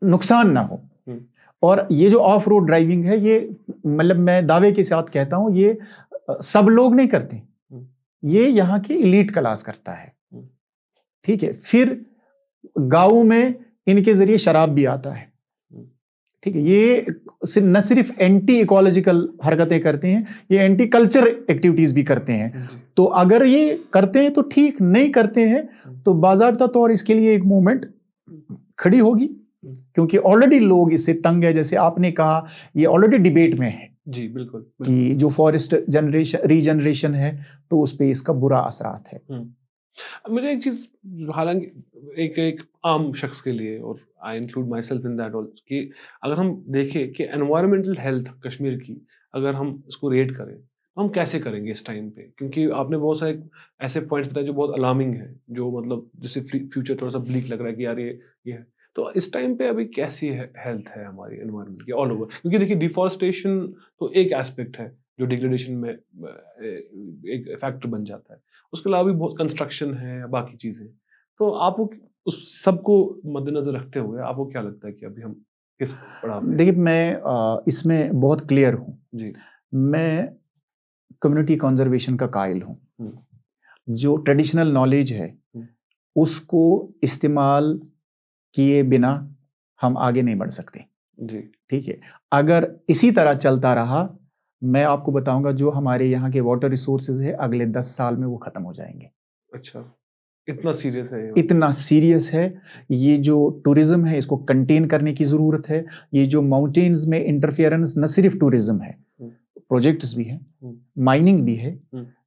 नुकसान ना हो। और ये जो ऑफ रोड ड्राइविंग है, ये मतलब मैं दावे के साथ कहता हूं, ये सब लोग नहीं करते, ये यहाँ की एलीट क्लास करता है। ठीक है, फिर गांवों में इनके जरिए शराब भी आता है। ठीक है, ये न सिर्फ एंटी इकोलॉजिकल हरकतें करते हैं, ये एंटी कल्चर एक्टिविटीज भी करते हैं। तो अगर ये करते हैं तो ठीक, नहीं करते हैं तो बाज़ाब्ता तौर इसके लिए एक मूवमेंट खड़ी होगी, क्योंकि ऑलरेडी लोग इससे तंग है। जैसे आपने कहा, ये ऑलरेडी डिबेट में है। जी, बिल्कुल। कि जो फॉरेस्ट रीजनरेशन है, तो उस पे इसका बुरा असरात है। मुझे एक चीज, हालांकि एक आम शख्स के लिए, और I include my self in that also, कि अगर हम देखें कि एनवायरमेंटल हेल्थ कश्मीर की अगर हम इसको रेट करें, तो हम कैसे करेंगे इस टाइम पे? क्योंकि आपने बहुत सारे ऐसे पॉइंट्स बताए जो बहुत अलार्मिंग है, जो मतलब जिससे फ्यूचर थोड़ा सा ब्लीक लग रहा है कि यार ये है। तो इस टाइम पे अभी कैसी हेल्थ है हमारी एनवायरनमेंट की ऑल ओवर? क्योंकि देखिए, डिफॉरेस्टेशन तो एक एस्पेक्ट है जो डिग्रेडेशन में एक फैक्टर बन जाता है, उसके अलावा भी बहुत कंस्ट्रक्शन है, बाकी चीजें। तो आपको उस सबको मद्देनजर रखते हुए आपको क्या लगता है कि अभी हम किस पड़ाव पे? देखिए, मैं इसमें बहुत क्लियर हूँ जी। मैं कम्युनिटी कंजर्वेशन का कायल हूँ। जो ट्रेडिशनल नॉलेज है उसको इस्तेमाल किए बिना हम आगे नहीं बढ़ सकते जी। ठीक है, अगर इसी तरह चलता रहा, मैं आपको बताऊंगा जो हमारे यहाँ के वाटर रिसोर्सेज है, अगले 10 साल में वो खत्म हो जाएंगे। अच्छा, इतना सीरियस है? इतना सीरियस है। ये जो टूरिज्म है, इसको कंटेन करने की जरूरत है। ये जो माउंटेन्स में इंटरफेरेंस, न सिर्फ टूरिज्म है, प्रोजेक्ट्स भी है, माइनिंग भी है,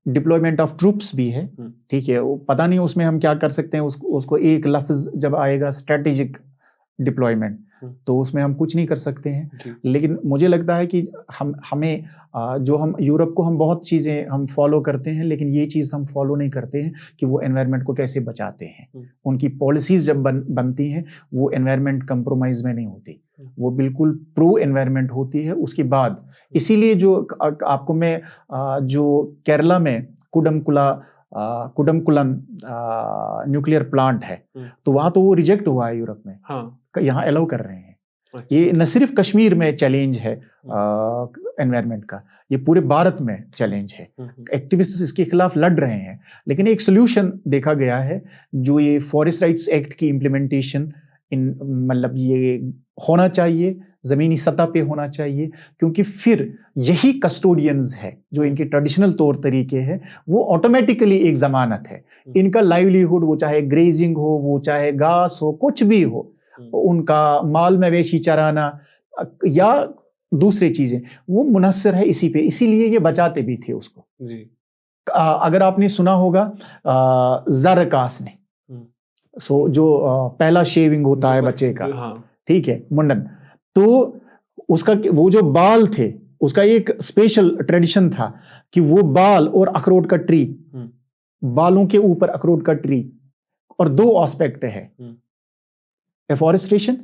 डिप्लॉयमेंट ऑफ ट्रूप्स भी है। ठीक है, पता नहीं उसमें हम क्या कर सकते हैं। उसको एक लफ्ज जब आएगा, स्ट्रेटेजिक डिप्लॉयमेंट, तो उसमें हम कुछ नहीं कर सकते हैं। लेकिन मुझे लगता है कि हमें जो हम यूरोप को हम बहुत चीज़ें हम फॉलो करते हैं, लेकिन ये चीज़ हम फॉलो नहीं करते हैं कि वो एनवायरनमेंट को कैसे बचाते हैं। उनकी पॉलिसीज जब बनती हैं, वो एनवायरनमेंट कंप्रोमाइज में नहीं होती, वो बिल्कुल प्रो एनवायरनमेंट होती है। उसके बाद इसीलिए जो आपको मैं जो केरला में कुडमकुलन न्यूक्लियर प्लांट है, तो वहां तो वो रिजेक्ट हुआ है यूरोप में। हाँ, यहाँ अलाउ कर रहे हैं। अच्छा। ये न सिर्फ कश्मीर में चैलेंज है एनवायरनमेंट का, ये पूरे भारत में चैलेंज है। एक्टिविस्ट्स इसके खिलाफ लड़ रहे हैं, लेकिन एक सोल्यूशन देखा गया है, जो ये फॉरेस्ट राइट्स एक्ट की इम्प्लीमेंटेशन मतलब ये होना चाहिए, जमीनी सतह पे होना चाहिए, क्योंकि फिर यही कस्टोडियंस है जो इनके ट्रेडिशनल तौर तरीके हैं, वो ऑटोमेटिकली एक जमानत है। इनका लाइवलीहुड, वो चाहे ग्रेजिंग हो, वो चाहे घास हो, कुछ भी हो, उनका माल मवेशी चराना या दूसरी चीजें, वो मुनस्सर है इसी पे। इसीलिए ये बचाते भी थे उसको जी। अगर आपने सुना होगा ज़रकास ने, सो जो पहला शेविंग होता है बच्चे का, ठीक है, मुंडन, तो उसका वो जो बाल थे, उसका एक स्पेशल ट्रेडिशन था कि वो बाल और अखरोट का ट्री, बालों के ऊपर अखरोट का ट्री, और दो एस्पेक्ट है, एफॉरेस्टेशन,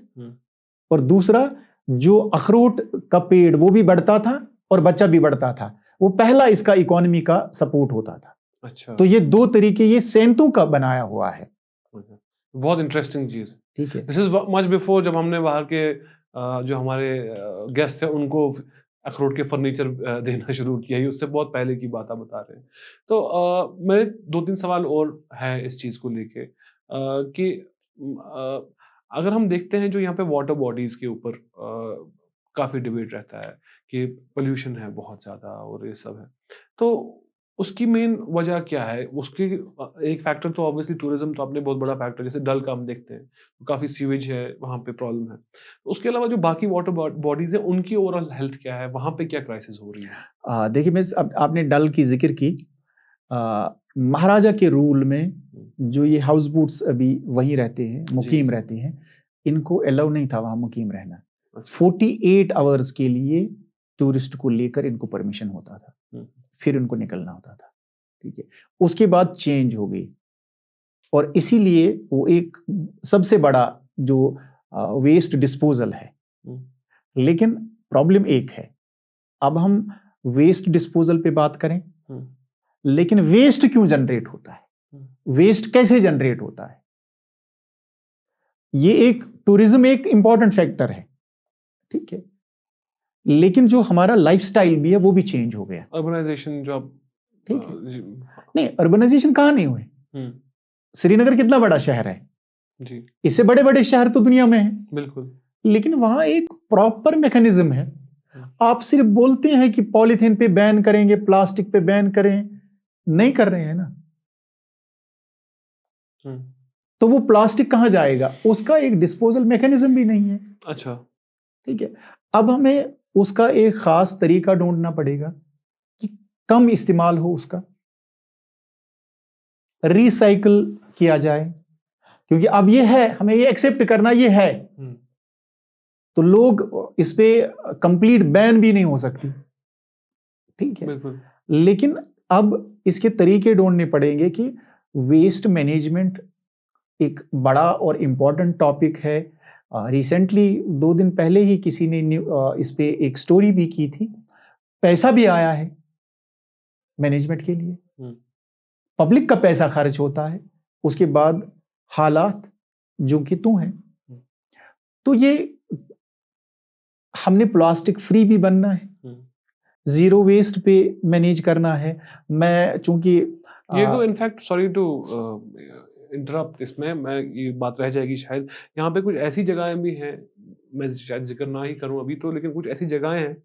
और दूसरा जो अखरोट का पेड़ वो भी बढ़ता था और बच्चा भी बढ़ता था, वो पहला इसका इकोनॉमी का सपोर्ट होता था। अच्छा, तो ये 2 तरीके ये सेंतों का बनाया हुआ है। बहुत इंटरेस्टिंग चीज। ठीक है। दिस इज मच बिफोर जब हमने बाहर के जो हमारे गेस्ट हैं उनको अखरोट के फर्नीचर देना शुरू किया, ये उससे बहुत पहले की बात आप बता रहे हैं। तो मेरे 2-3 सवाल और हैं इस चीज़ को लेके कि अगर हम देखते हैं जो यहाँ पे वाटर बॉडीज़ के ऊपर काफ़ी डिबेट रहता है कि पोल्यूशन है बहुत ज़्यादा और ये सब है। तो उसकी मेन वजह क्या है? उसकी एक फैक्टर तो ऑब्वियसली टूरिज़्म तो आपने बहुत बड़ा फैक्टर, जैसे डल का हम देखते हैं, काफ़ी सीवेज है, वहाँ पे प्रॉब्लम है। उसके अलावा जो बाकी वाटर बॉडीज़ हैं, उनकी ओवरऑल हेल्थ क्या है? वहाँ पे क्या क्राइसिस हो रही है? देखिए मिस, अब आपने डल की ज़िक्र की। महाराजा के रूल में जो ये हाउस बोट्स अभी वहीं रहते हैं, मुकीम रहते हैं, इनको अलाउ नहीं था वहाँ मुकीम रहना। 48 आवर्स के लिए टूरिस्ट को लेकर इनको परमिशन होता था, फिर इनको निकलना होता था। ठीक है, उसके बाद चेंज हो गई और इसीलिए वो एक सबसे बड़ा जो वेस्ट डिस्पोजल है। लेकिन प्रॉब्लम एक है, अब हम वेस्ट डिस्पोजल पे बात करें, लेकिन वेस्ट क्यों जनरेट होता है, वेस्ट कैसे जनरेट होता है, ये एक टूरिज्म एक इंपॉर्टेंट फैक्टर है। ठीक है, लेकिन जो हमारा लाइफस्टाइल भी है वो भी चेंज हो गया। अर्बनाइजेशन जो आप ठीक है, नहीं अर्बनाइजेशन कहाँ नहीं हुए, श्रीनगर कितना बड़ा शहर है जी, इससे बड़े बड़े शहर तो दुनिया में है, बिल्कुल, लेकिन वहां एक प्रॉपर मैकेनिज्म है। आप सिर्फ बोलते हैं कि पॉलीथीन पे बैन करेंगे, प्लास्टिक पे बैन करें, नहीं कर रहे हैं ना। तो वो प्लास्टिक कहां जाएगा, उसका एक डिस्पोजल मैकेनिज्म भी नहीं है। अच्छा, ठीक है, अब हमें उसका एक खास तरीका ढूंढना पड़ेगा कि कम इस्तेमाल हो उसका, रिसाइकल किया जाए, क्योंकि अब ये है, हमें ये एक्सेप्ट करना ये है, तो लोग इस पे कंप्लीट बैन भी नहीं हो सकती। ठीक है, बिल्कुल, लेकिन अब इसके तरीके ढूंढने पड़ेंगे कि वेस्ट मैनेजमेंट एक बड़ा और इंपॉर्टेंट टॉपिक है। रिसेंटली 2 दिन पहले ही किसी ने इस पे एक स्टोरी भी की थी, पैसा भी आया है मैनेजमेंट के लिए, पब्लिक का पैसा खर्च होता है, उसके बाद हालात जो कि तू हैं। तो ये हमने प्लास्टिक फ्री भी बनना है, जीरो वेस्ट पे मैनेज करना है। मैं चूंकि ये तो इनफैक्ट सॉरी टू इंटरप्ट, इसमें मैं ये बात रह जाएगी शायद, यहाँ पे कुछ ऐसी जगहें भी हैं, मैं शायद जिक्र ना ही करूँ अभी तो, लेकिन कुछ ऐसी जगहें हैं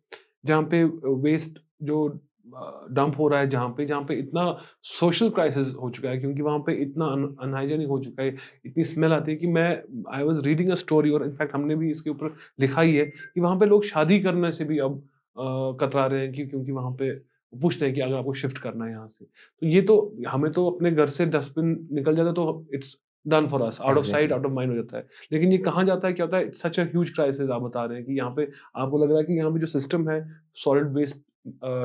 जहाँ पे वेस्ट जो डंप हो रहा है, जहाँ पे इतना सोशल क्राइसिस हो चुका है, क्योंकि वहाँ पे इतना अनहाइजेनिक हो चुका है, इतनी स्मेल आती है कि मैं I was reading a story, और इनफैक्ट हमने भी इसके ऊपर लिखा ही है कि वहाँ पे लोग शादी करने से भी अब कतरा रहे हैं, क्योंकि वहाँ पे पूछते हैं कि अगर आपको शिफ्ट करना है यहाँ से, तो ये तो हमें तो अपने घर से डस्टबिन निकल जाता है तो it's done for us, out of sight out of mind हो जाता है, लेकिन ये कहाँ जाता है, क्या होता है, it's such a huge crisis. आप बता रहे हैं कि यहाँ पे आपको लग रहा है कि यहाँ पे जो सिस्टम है सॉलिड वेस्ट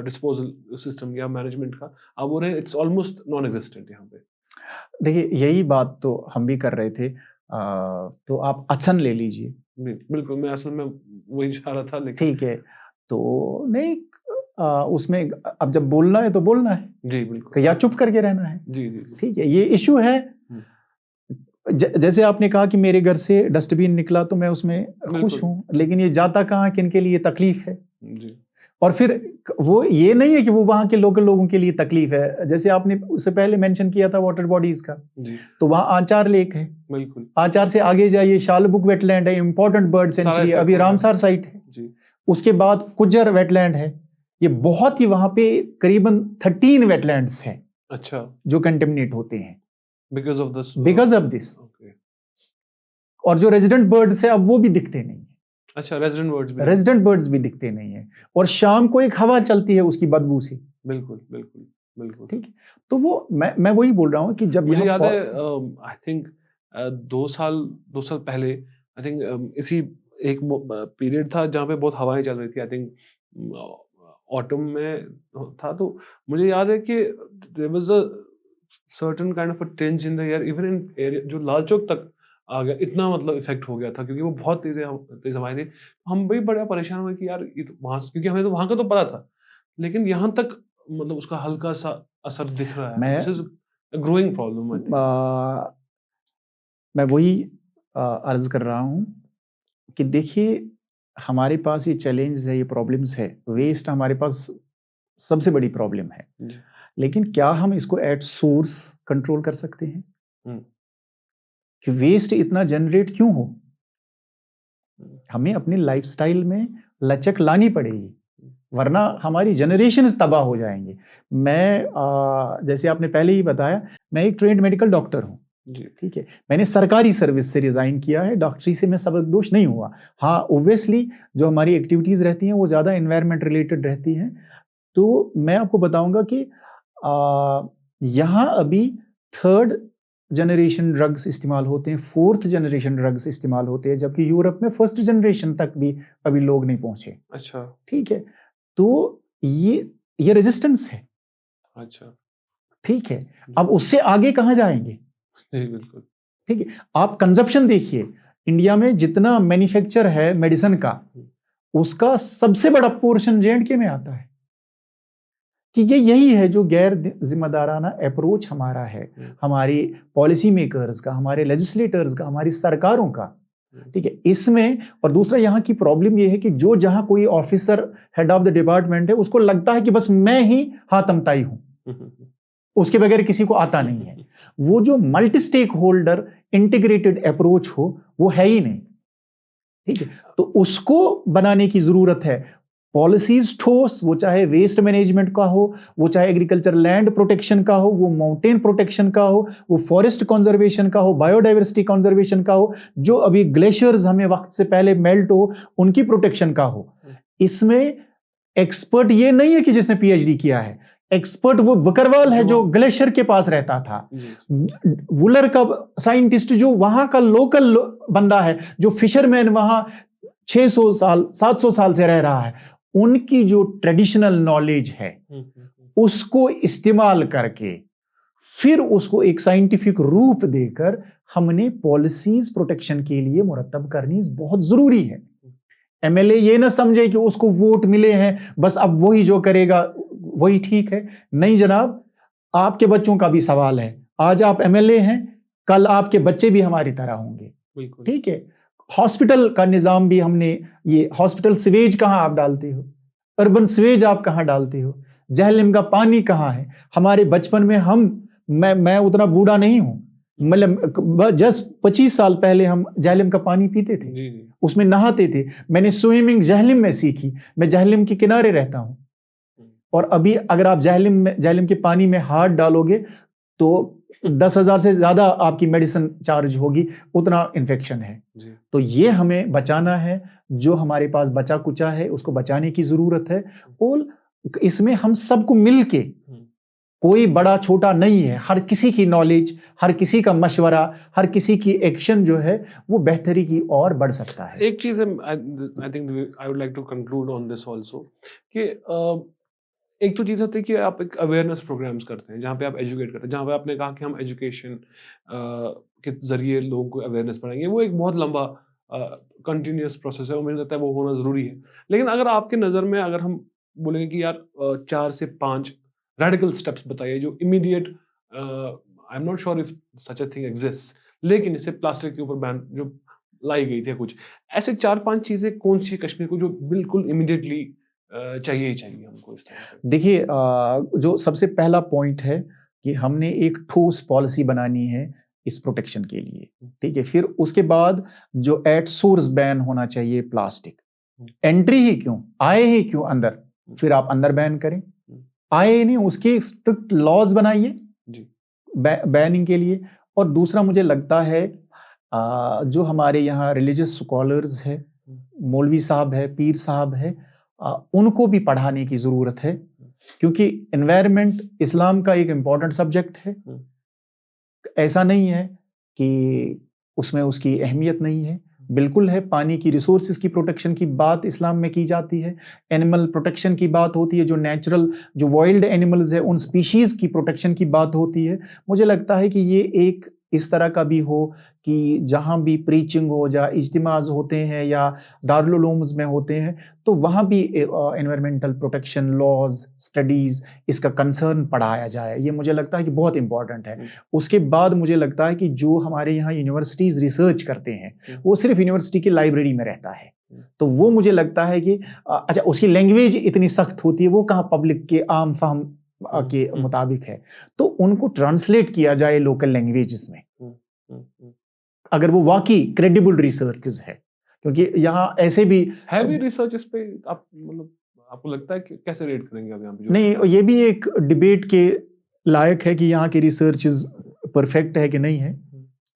डिस्पोजल सिस्टम या मैनेजमेंट का, आप बोल रहे हैं इट्स ऑलमोस्ट नॉन एग्जिस्टेंट यहाँ पे। देखिए यही बात तो हम भी कर रहे थे। तो आप अछन ले लीजिए। बिल्कुल, मैं असल में वही चाह रहा था, लेकिन ठीक है, तो नहीं उसमें अब जब बोलना है तो बोलना है जी बिल्कुल, या चुप करके रहना है। जी जी जी, ठीक है, ये इशू है। जैसे आपने कहा कि मेरे घर से डस्टबिन निकला तो मैं उसमें खुश हूँ, लेकिन ये जाता कहाँ, किन के लिए तकलीफ है। जी, और फिर वो ये नहीं है कि वो वहाँ के लोकल लोगों के लिए तकलीफ है। जैसे आपने उससे पहले मेंशन किया था वाटर बॉडीज का, जी, तो वहाँ आचार लेक है, बिल्कुल, आचार से आगे जाइए शालबुक वेटलैंड है, इंपॉर्टेंट बर्ड सेंचुरी, अभी रामसार साइट है जी, उसके बाद कुज्जर वेटलैंड है। ये बहुत ही वहाँ पे करीबन 13 वेटलैंड्स हैं अच्छा, जो कंटेमिनेट होते हैं बिकॉज ऑफ दिस, ओके। और जो रेजिडेंट बर्ड्स है अब वो भी दिखते नहीं है। अच्छा, रेजिडेंट बर्ड्स भी दिखते नहीं है, और शाम को एक हवा चलती है उसकी बदबू से। बिल्कुल बिल्कुल बिल्कुल, ठीक है, तो वो मैं वही बोल रहा हूँ कि जब मुझे याद है आई थिंक 2 साल पहले, आई थिंक इसी एक पीरियड था जहाँ पे बहुत हवाएं चल रही थी, आई थिंक ऑटम में था, तो मुझे याद है कि there was a certain kind of a tinge in the air, even in area जो लाल चौक तक आ गया, इतना मतलब इफेक्ट हो गया था, क्योंकि वो बहुत तेज हवाएं थी। हम भी बड़ा परेशान हुए कि यार ये तो वहाँ, क्योंकि हमें तो वहाँ का तो पता था, लेकिन यहाँ तक मतलब उसका हल्का सा असर दिख रहा है? मैं this is a growing problem I think. मैं वही अर्ज कर रहा हूँ कि देखिए, हमारे पास ये चैलेंज है, ये प्रॉब्लम्स है, वेस्ट हमारे पास सबसे बड़ी प्रॉब्लम है, जी। लेकिन क्या हम इसको एट सोर्स कंट्रोल कर सकते हैं हम्म, कि वेस्ट इतना जनरेट क्यों हो? हम्म, हमें अपनी लाइफस्टाइल में लचक लानी पड़ेगी, वरना हमारी जनरेशन तबाह हो जाएंगे। जैसे आपने पहले ही बताया, मैं एक ट्रेंड मेडिकल डॉक्टर हूँ, जी। ठीक है। मैंने सरकारी सर्विस से रिजाइन किया है, डॉक्टरी से मैं सबकदोश नहीं हुआ। हाँ, ओब्वियसली जो हमारी एक्टिविटीज रहती हैं वो ज्यादा एनवायरमेंट रिलेटेड रहती हैं। तो मैं आपको बताऊंगा कि यहाँ अभी थर्ड जनरेशन ड्रग्स इस्तेमाल होते हैं, फोर्थ जनरेशन ड्रग्स इस्तेमाल होते हैं, जबकि यूरोप में फर्स्ट जनरेशन तक भी अभी लोग नहीं पहुंचे, अच्छा। ठीक है। तो ये रेजिस्टेंस है, अच्छा। ठीक है। जी। अब उससे आगे कहां जाएंगे? जी, बिल्कुल। ठीक है। आप कंजप्शन देखिए, इंडिया में जितना मैन्युफैक्चर है मेडिसिन का, उसका सबसे बड़ा पोर्शन J&K में आता है। कि यही है जो गैर जिम्मेदाराना अप्रोच हमारा है, हमारी पॉलिसी मेकर्स का, हमारे लेजिस्लेटर्स का, हमारी सरकारों का, ठीक है। इसमें और दूसरा यहाँ की प्रॉब्लम यह है कि जो जहां कोई officer head of the department है, उसको लगता है कि बस मैं ही हाथमताई हूं, उसके बगैर किसी को आता नहीं है। वो जो multi stakeholder integrated approach हो, वो है ही नहीं, ठीक है। तो उसको बनाने की जरूरत है। पॉलिसीज ठोस, वो चाहे वेस्ट मैनेजमेंट का हो, वो चाहे एग्रीकल्चर लैंड प्रोटेक्शन का हो, वो माउंटेन प्रोटेक्शन का हो, वो फॉरेस्ट कंजर्वेशन का हो, बायोडाइवर्सिटी कंजर्वेशन का हो, जो अभी ग्लेशियर्स हमें वक्त से पहले मेल्ट हो उनकी प्रोटेक्शन का हो। इसमें एक्सपर्ट ये नहीं है कि जिसने पीएचडी किया है, एक्सपर्ट वो बकरवाल है जो ग्लेशियर के पास रहता था, वुलर का साइंटिस्ट जो वहां का लोकल बंदा है, जो फिशरमैन वहां 600 साल 700 साल से रह रहा है, उनकी जो ट्रेडिशनल नॉलेज है उसको इस्तेमाल करके फिर उसको एक साइंटिफिक रूप देकर हमने पॉलिसीज प्रोटेक्शन के लिए मुरतब करनी बहुत जरूरी है। एमएलए ये ना समझे कि उसको वोट मिले हैं, बस अब वही जो करेगा वही ठीक है। नहीं जनाब, आपके बच्चों का भी सवाल है। आज आप एमएलए हैं, कल आपके बच्चे भी हमारी तरह होंगे, ठीक है। हॉस्पिटल का निजाम भी हमने, ये हॉस्पिटल सिवेज कहां आप डालते हो, अर्बन सिवेज आप कहां डालते हो, जहलम का पानी कहां है? हमारे बचपन में मैं उतना बूढ़ा नहीं हूं, मतलब जस्ट 25 साल पहले हम जहलम का पानी पीते थे, उसमें नहाते थे। मैंने स्विमिंग जहलम में सीखी, मैं जहलम के किनारे रहता हूं। और अभी अगर आप जहलम के पानी में हाथ डालोगे तो 10,000 से ज्यादा आपकी मेडिसिन चार्ज होगी, उतना इन्फेक्शन है। तो ये हमें बचाना है, जो हमारे पास बचा कुचा है उसको बचाने की जरूरत है। और इसमें हम सबको मिलके, कोई बड़ा छोटा नहीं है, हर किसी की नॉलेज, हर किसी का मशवरा, हर किसी की एक्शन जो है वो बेहतरी की ओर बढ़ सकता है। एक चीज I think I would like to conclude on this also कि एक तो चीज़ होती है कि आप एक अवेयरनेस प्रोग्राम्स करते हैं जहाँ पे आप एजुकेट करते हैं, जहाँ पे आपने कहा कि हम एजुकेशन के ज़रिए लोगों को अवेयरनेस बढ़ाएंगे। वो एक बहुत लंबा कंटिन्यूस प्रोसेस है और मुझे लगता है वो होना ज़रूरी है। लेकिन अगर आपके नज़र में अगर हम बोलेंगे कि यार 4 से 5 रेडिकल स्टेप्स बताइए जो immediate, I am not sure if such a thing exist, लेकिन जैसे प्लास्टिक के ऊपर बैन जो लाई गई थी कुछ ऐसे 4-5 चीज़ें कौन सी कश्मीर को जो बिल्कुल इमीडिएटली चाहिए ही चाहिए हमको इस टाइम पे? देखिए, जो सबसे पहला पॉइंट है कि हमने एक ठोस पॉलिसी बनानी है इस प्रोटेक्शन के लिए, ठीक है। फिर उसके बाद जो एट सोर्स बैन होना चाहिए प्लास्टिक, एंट्री ही क्यों, आए ही क्यों अंदर, फिर आप अंदर बैन करें, आए ही नहीं उसके स्ट्रिक्ट लॉज बनाइए बैनिंग के लिए। और दूसरा मुझे लगता है जो हमारे यहाँ रिलीजियस स्कॉलर्स है, मौलवी साहब है, पीर साहब है, उनको भी पढ़ाने की जरूरत है, क्योंकि एनवायरनमेंट इस्लाम का एक इंपॉर्टेंट सब्जेक्ट है। ऐसा नहीं है कि उसमें उसकी अहमियत नहीं है, बिल्कुल है। पानी की रिसोर्सेज की प्रोटेक्शन की बात इस्लाम में की जाती है, एनिमल प्रोटेक्शन की बात होती है, जो नेचुरल जो वाइल्ड एनिमल्स है उन स्पीशीज की प्रोटेक्शन की बात होती है। मुझे लगता है कि ये एक इस तरह का भी हो कि जहाँ भी प्रीचिंग हो या इज्तिमाज होते हैं या दारुल उलूम्स में होते हैं, तो वहाँ भी एनवायरमेंटल प्रोटेक्शन लॉज स्टडीज़ इसका कंसर्न पढ़ाया जाए। ये मुझे लगता है कि बहुत इंपॉर्टेंट है। उसके बाद मुझे लगता है कि जो हमारे यहाँ यूनिवर्सिटीज़ रिसर्च करते हैं वो सिर्फ यूनिवर्सिटी की लाइब्रेरी में रहता है, तो वो मुझे लगता है कि अच्छा उसकी लैंग्वेज इतनी सख्त होती है, वो कहाँ पब्लिक के आम फहम के मुताबिक है, तो उनको ट्रांसलेट किया जाए लोकल लैंग्वेजेस में, अगर वो वाकई क्रेडिबल रिसर्च है। क्योंकि यहाँ ऐसे भी है भी रिसर्च इस पे, आप मतलब आपको लगता है कि कैसे रेट करेंगे आप यहाँ पे? नहीं, ये भी एक डिबेट के लायक है कि यहाँ की रिसर्च परफेक्ट है कि नहीं है।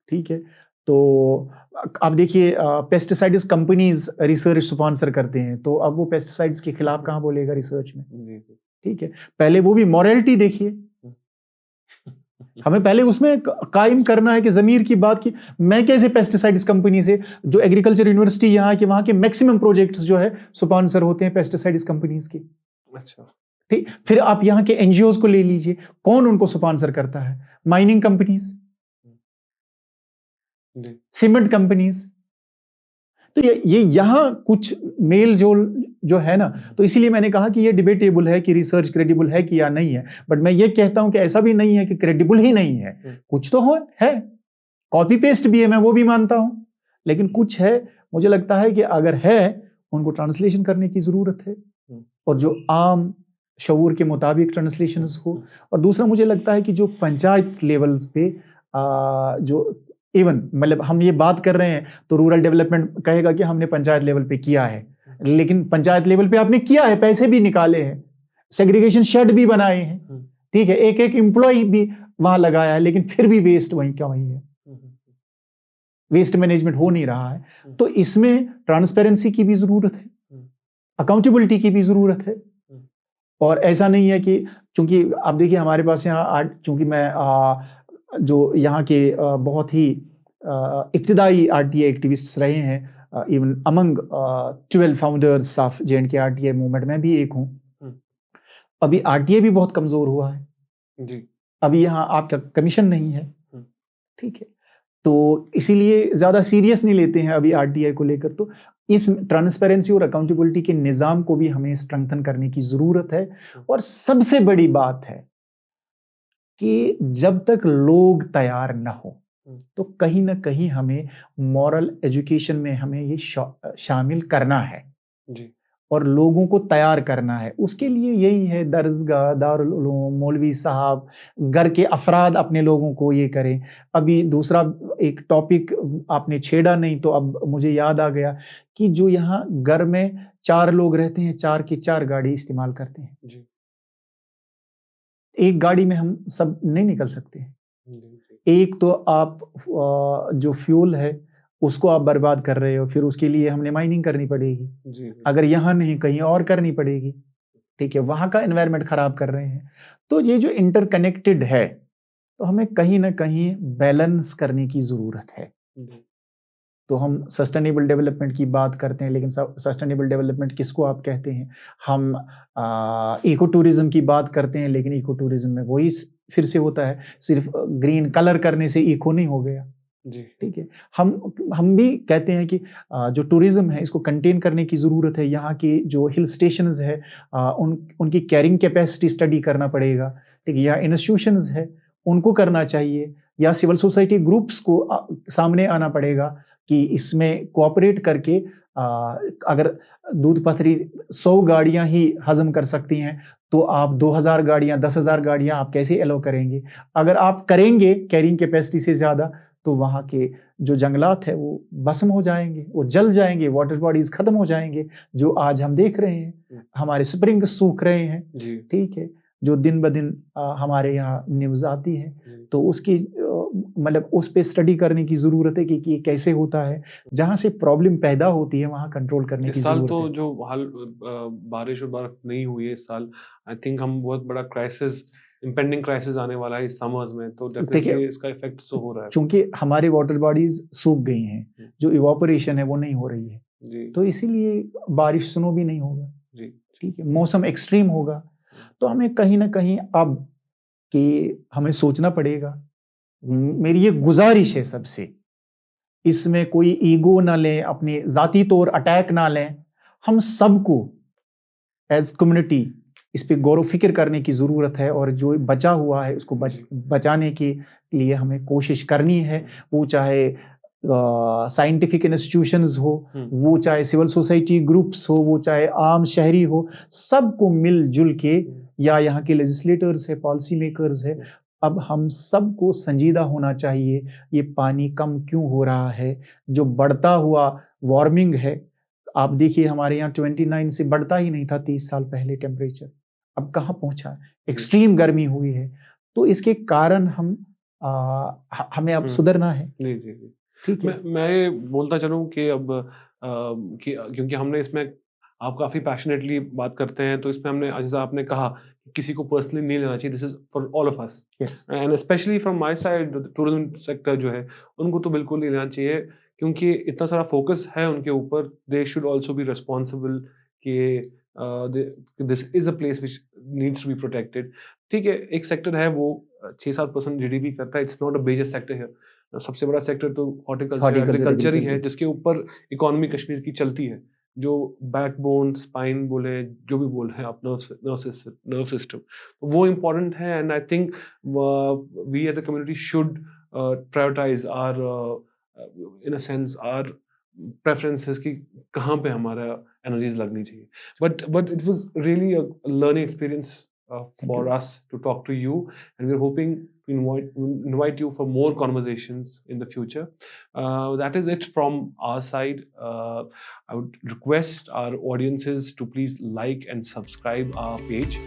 ठीक है, तो आप देखिए पेस्टिसाइड्स कंपनीज रिसर्च स्पॉन्सर करते हैं, तो अब वो पेस्टिसाइड्स के खिलाफ कहाँ बोलेगा रिसर्च में? ठीक है, पहले वो भी मॉरलिटी देखिए, हमें पहले उसमें कायम करना है कि ज़मीर की बात की मैं कैसे पेस्टिसाइड्स कंपनी से, जो एग्रीकल्चर यूनिवर्सिटी यहाँ के वहाँ के मैक्सिमम प्रोजेक्ट्स जो है स्पॉन्सर होते हैं पेस्टिसाइड्स कंपनीज के। अच्छा, ठीक, फिर आप यहाँ के एनजीओज को ले लीजिए, कौन उनको स्पॉन्सर करता है? Mining companies, cement companies. तो ये यहाँ कुछ मेल जोल जो है ना, तो इसीलिए मैंने कहा कि ये डिबेटेबल है कि रिसर्च क्रेडिबल है कि या नहीं है। बट मैं ये कहता हूं कि ऐसा भी नहीं है कि क्रेडिबल ही नहीं है, कुछ तो है, कॉपी पेस्ट भी है, मैं वो भी मानता हूं, लेकिन कुछ है। मुझे लगता है कि अगर है उनको ट्रांसलेशन करने की जरूरत है, और जो आम शऊर के मुताबिक ट्रांसलेशन हो। और दूसरा मुझे लगता है कि जो पंचायत लेवल्स पे जो इवन मतलब हम ये बात कर रहे हैं तो रूरल डेवलपमेंट कहेगा कि हमने पंचायत लेवल पे किया है, लेकिन पंचायत लेवल पे आपने किया है, पैसे भी निकाले हैं, सेग्रीगेशन शेड भी बनाए हैं, ठीक है, एक एक एम्प्लॉय भी वहां लगाया है, लेकिन फिर भी वेस्ट वहीं का वहीं है, वेस्ट मैनेजमेंट हो नहीं रहा है। तो इसमें ट्रांसपेरेंसी की भी जरूरत है, अकाउंटेबिलिटी की भी जरूरत है। और ऐसा नहीं है कि चूंकि आप देखिए हमारे पास यहाँ चूंकि मैं जो यहाँ के बहुत ही इब्तिदाई आरटीआई एक्टिविस्ट्स रहे हैं, even among 12 founders of J&K RTI movement में भी एक हूँ। अभी आरटीआई भी बहुत कमजोर हुआ है जी, अभी यहाँ आपका कमीशन नहीं है, ठीक है, तो इसीलिए ज्यादा सीरियस नहीं लेते हैं अभी आरटीआई को लेकर। तो इस ट्रांसपेरेंसी और अकाउंटेबिलिटी के निजाम को भी हमें स्ट्रेंथन करने की जरूरत है। और सबसे बड़ी बात है कि जब तक लोग तैयार न हो तो कहीं ना कहीं हमें मॉरल एजुकेशन में हमें ये शामिल करना है जी, और लोगों को तैयार करना है। उसके लिए यही है दरसगाह, दारुल उलूम, मौलवी साहब, घर के अफराद अपने लोगों को ये करें। अभी दूसरा एक टॉपिक आपने छेड़ा नहीं तो अब मुझे याद आ गया कि जो यहाँ घर में 4 लोग रहते हैं, 4 की 4 गाड़ी इस्तेमाल करते हैं जी। एक गाड़ी में हम सब नहीं निकल सकते। एक तो आप जो फ्यूल है उसको आप बर्बाद कर रहे हो, फिर उसके लिए हमने माइनिंग करनी पड़ेगी जी। अगर यहाँ नहीं कहीं और करनी पड़ेगी, ठीक है, वहां का एनवायरनमेंट खराब कर रहे हैं। तो ये जो इंटरकनेक्टेड है, तो हमें कहीं ना कहीं बैलेंस करने की जरूरत है। तो हम सस्टेनेबल डेवलपमेंट की बात करते हैं, लेकिन सस्टेनेबल डेवलपमेंट किसको आप कहते हैं? हम इको टूरिज्म की बात करते हैं, लेकिन इको टूरिज्म में वही फिर से होता है, सिर्फ ग्रीन कलर करने से इको नहीं हो गया जी, ठीक है। हम भी कहते हैं कि जो टूरिज्म है इसको कंटेन करने की ज़रूरत है। यहाँ की जो हिल स्टेशंस है उनकी कैरिंग कैपेसिटी स्टडी करना पड़ेगा, ठीक है। या इंस्टीट्यूशंस है उनको करना चाहिए, या सिविल सोसाइटी ग्रुप्स को सामने आना पड़ेगा कि इसमें कोऑपरेट करके अगर दूध पथरी 100 गाड़ियां ही हजम कर सकती हैं, तो आप 2000 गाड़ियां, 10,000 गाड़ियां आप कैसे एलो करेंगे? अगर आप करेंगे कैरिंग कैपेसिटी से ज़्यादा, तो वहाँ के जो जंगलात है वो भस्म हो जाएंगे, वो जल जाएंगे, वाटर बॉडीज खत्म हो जाएंगे, जो आज हम देख रहे हैं, हमारे स्प्रिंग सूख रहे हैं, ठीक है, जो दिन ब दिन हमारे यहाँ न्यूज़ आती है। तो उसकी मतलब उस पे स्टडी करने की जरूरत है कि कैसे होता है, जहाँ से प्रॉब्लम पैदा होती है वहाँ कंट्रोल करने की जरूरत है। इस साल तो जो हाल बारिश और बर्फ नहीं हुई है इस साल, आई थिंक हम बहुत बड़ा क्राइसिस, इम्पेंडिंग क्राइसिस आने वाला है इस समर्स में, तो डेफिनेटली इसका इफेक्ट तो हो रहा है। क्योंकि हमारे वाटर बॉडीज सूख गई हैं, जो इवापोरेशन है वो नहीं हो रही है जी। तो इसीलिए बारिश स्नो भी नहीं होगा जी, ठीक है, मौसम एक्सट्रीम होगा। तो हमें कहीं ना कहीं अब कि हमें सोचना पड़ेगा मेरी ये गुजारिश है सबसे, इसमें कोई ईगो ना लें, अपनी जाती तौर अटैक ना लें। हम सबको एज कम्युनिटी इस पे गौर फिक्र करने की ज़रूरत है, और जो बचा हुआ है उसको बचाने के लिए हमें कोशिश करनी है। वो चाहे साइंटिफिक इंस्टीट्यूशंस हो, वो चाहे सिविल सोसाइटी ग्रुप्स हो, वो चाहे आम शहरी हो, सबको मिलजुल के, या यहाँ के लेजिस्लेटर्स है, पॉलिसी मेकर्स है, अब हम सबको संजीदा होना चाहिए। ये पानी कम क्यों हो रहा है? जो बढ़ता हुआ वार्मिंग है, आप देखिए हमारे यहाँ 29 से बढ़ता ही नहीं था 30 साल पहले टेम्परेचर, अब कहाँ पहुंचा? एक्सट्रीम गर्मी हुई है। तो इसके कारण हमें अब सुधरना है। जी जी जी। ठीक है। मैं बोलता चलूँ कि अब क्योंकि हमने इसमें, आप काफ़ी पैशनेटली बात करते हैं, तो इसमें हमने, जैसा आपने कहा, किसी को पर्सनली नहीं लेना चाहिए, this is for all of us, yes. And specially from my side tourism sector जो है, उनको तो बिल्कुल नहीं लेना चाहिए, क्योंकि इतना सारा फोकस है उनके ऊपर। They should also be responsible कि this is a place which needs to be protected. ठीक है, एक सेक्टर है वो 6-7% जीडीपी करता है, it's not a major sector है। सबसे बड़ा सेक्टर तो हॉर्टिकल्चर, एग्रीकल्चर ही है, जिसके ऊपर इकोनॉमी कश्मीर की चलती है, जो बैकबोन, स्पाइन बोले, जो भी बोल रहे हैं आप, नर्व सिस्टम, वो इम्पोर्टेंट है। And I think we as a community should prioritise our in a sense our preferences कि कहाँ पे हमारा एनर्जीज लगनी चाहिए। But it was really a learning experience for us to talk to you, and we're hoping to invite you for more conversations in the future. That is it from our side. I would request our audiences to please like and subscribe our page.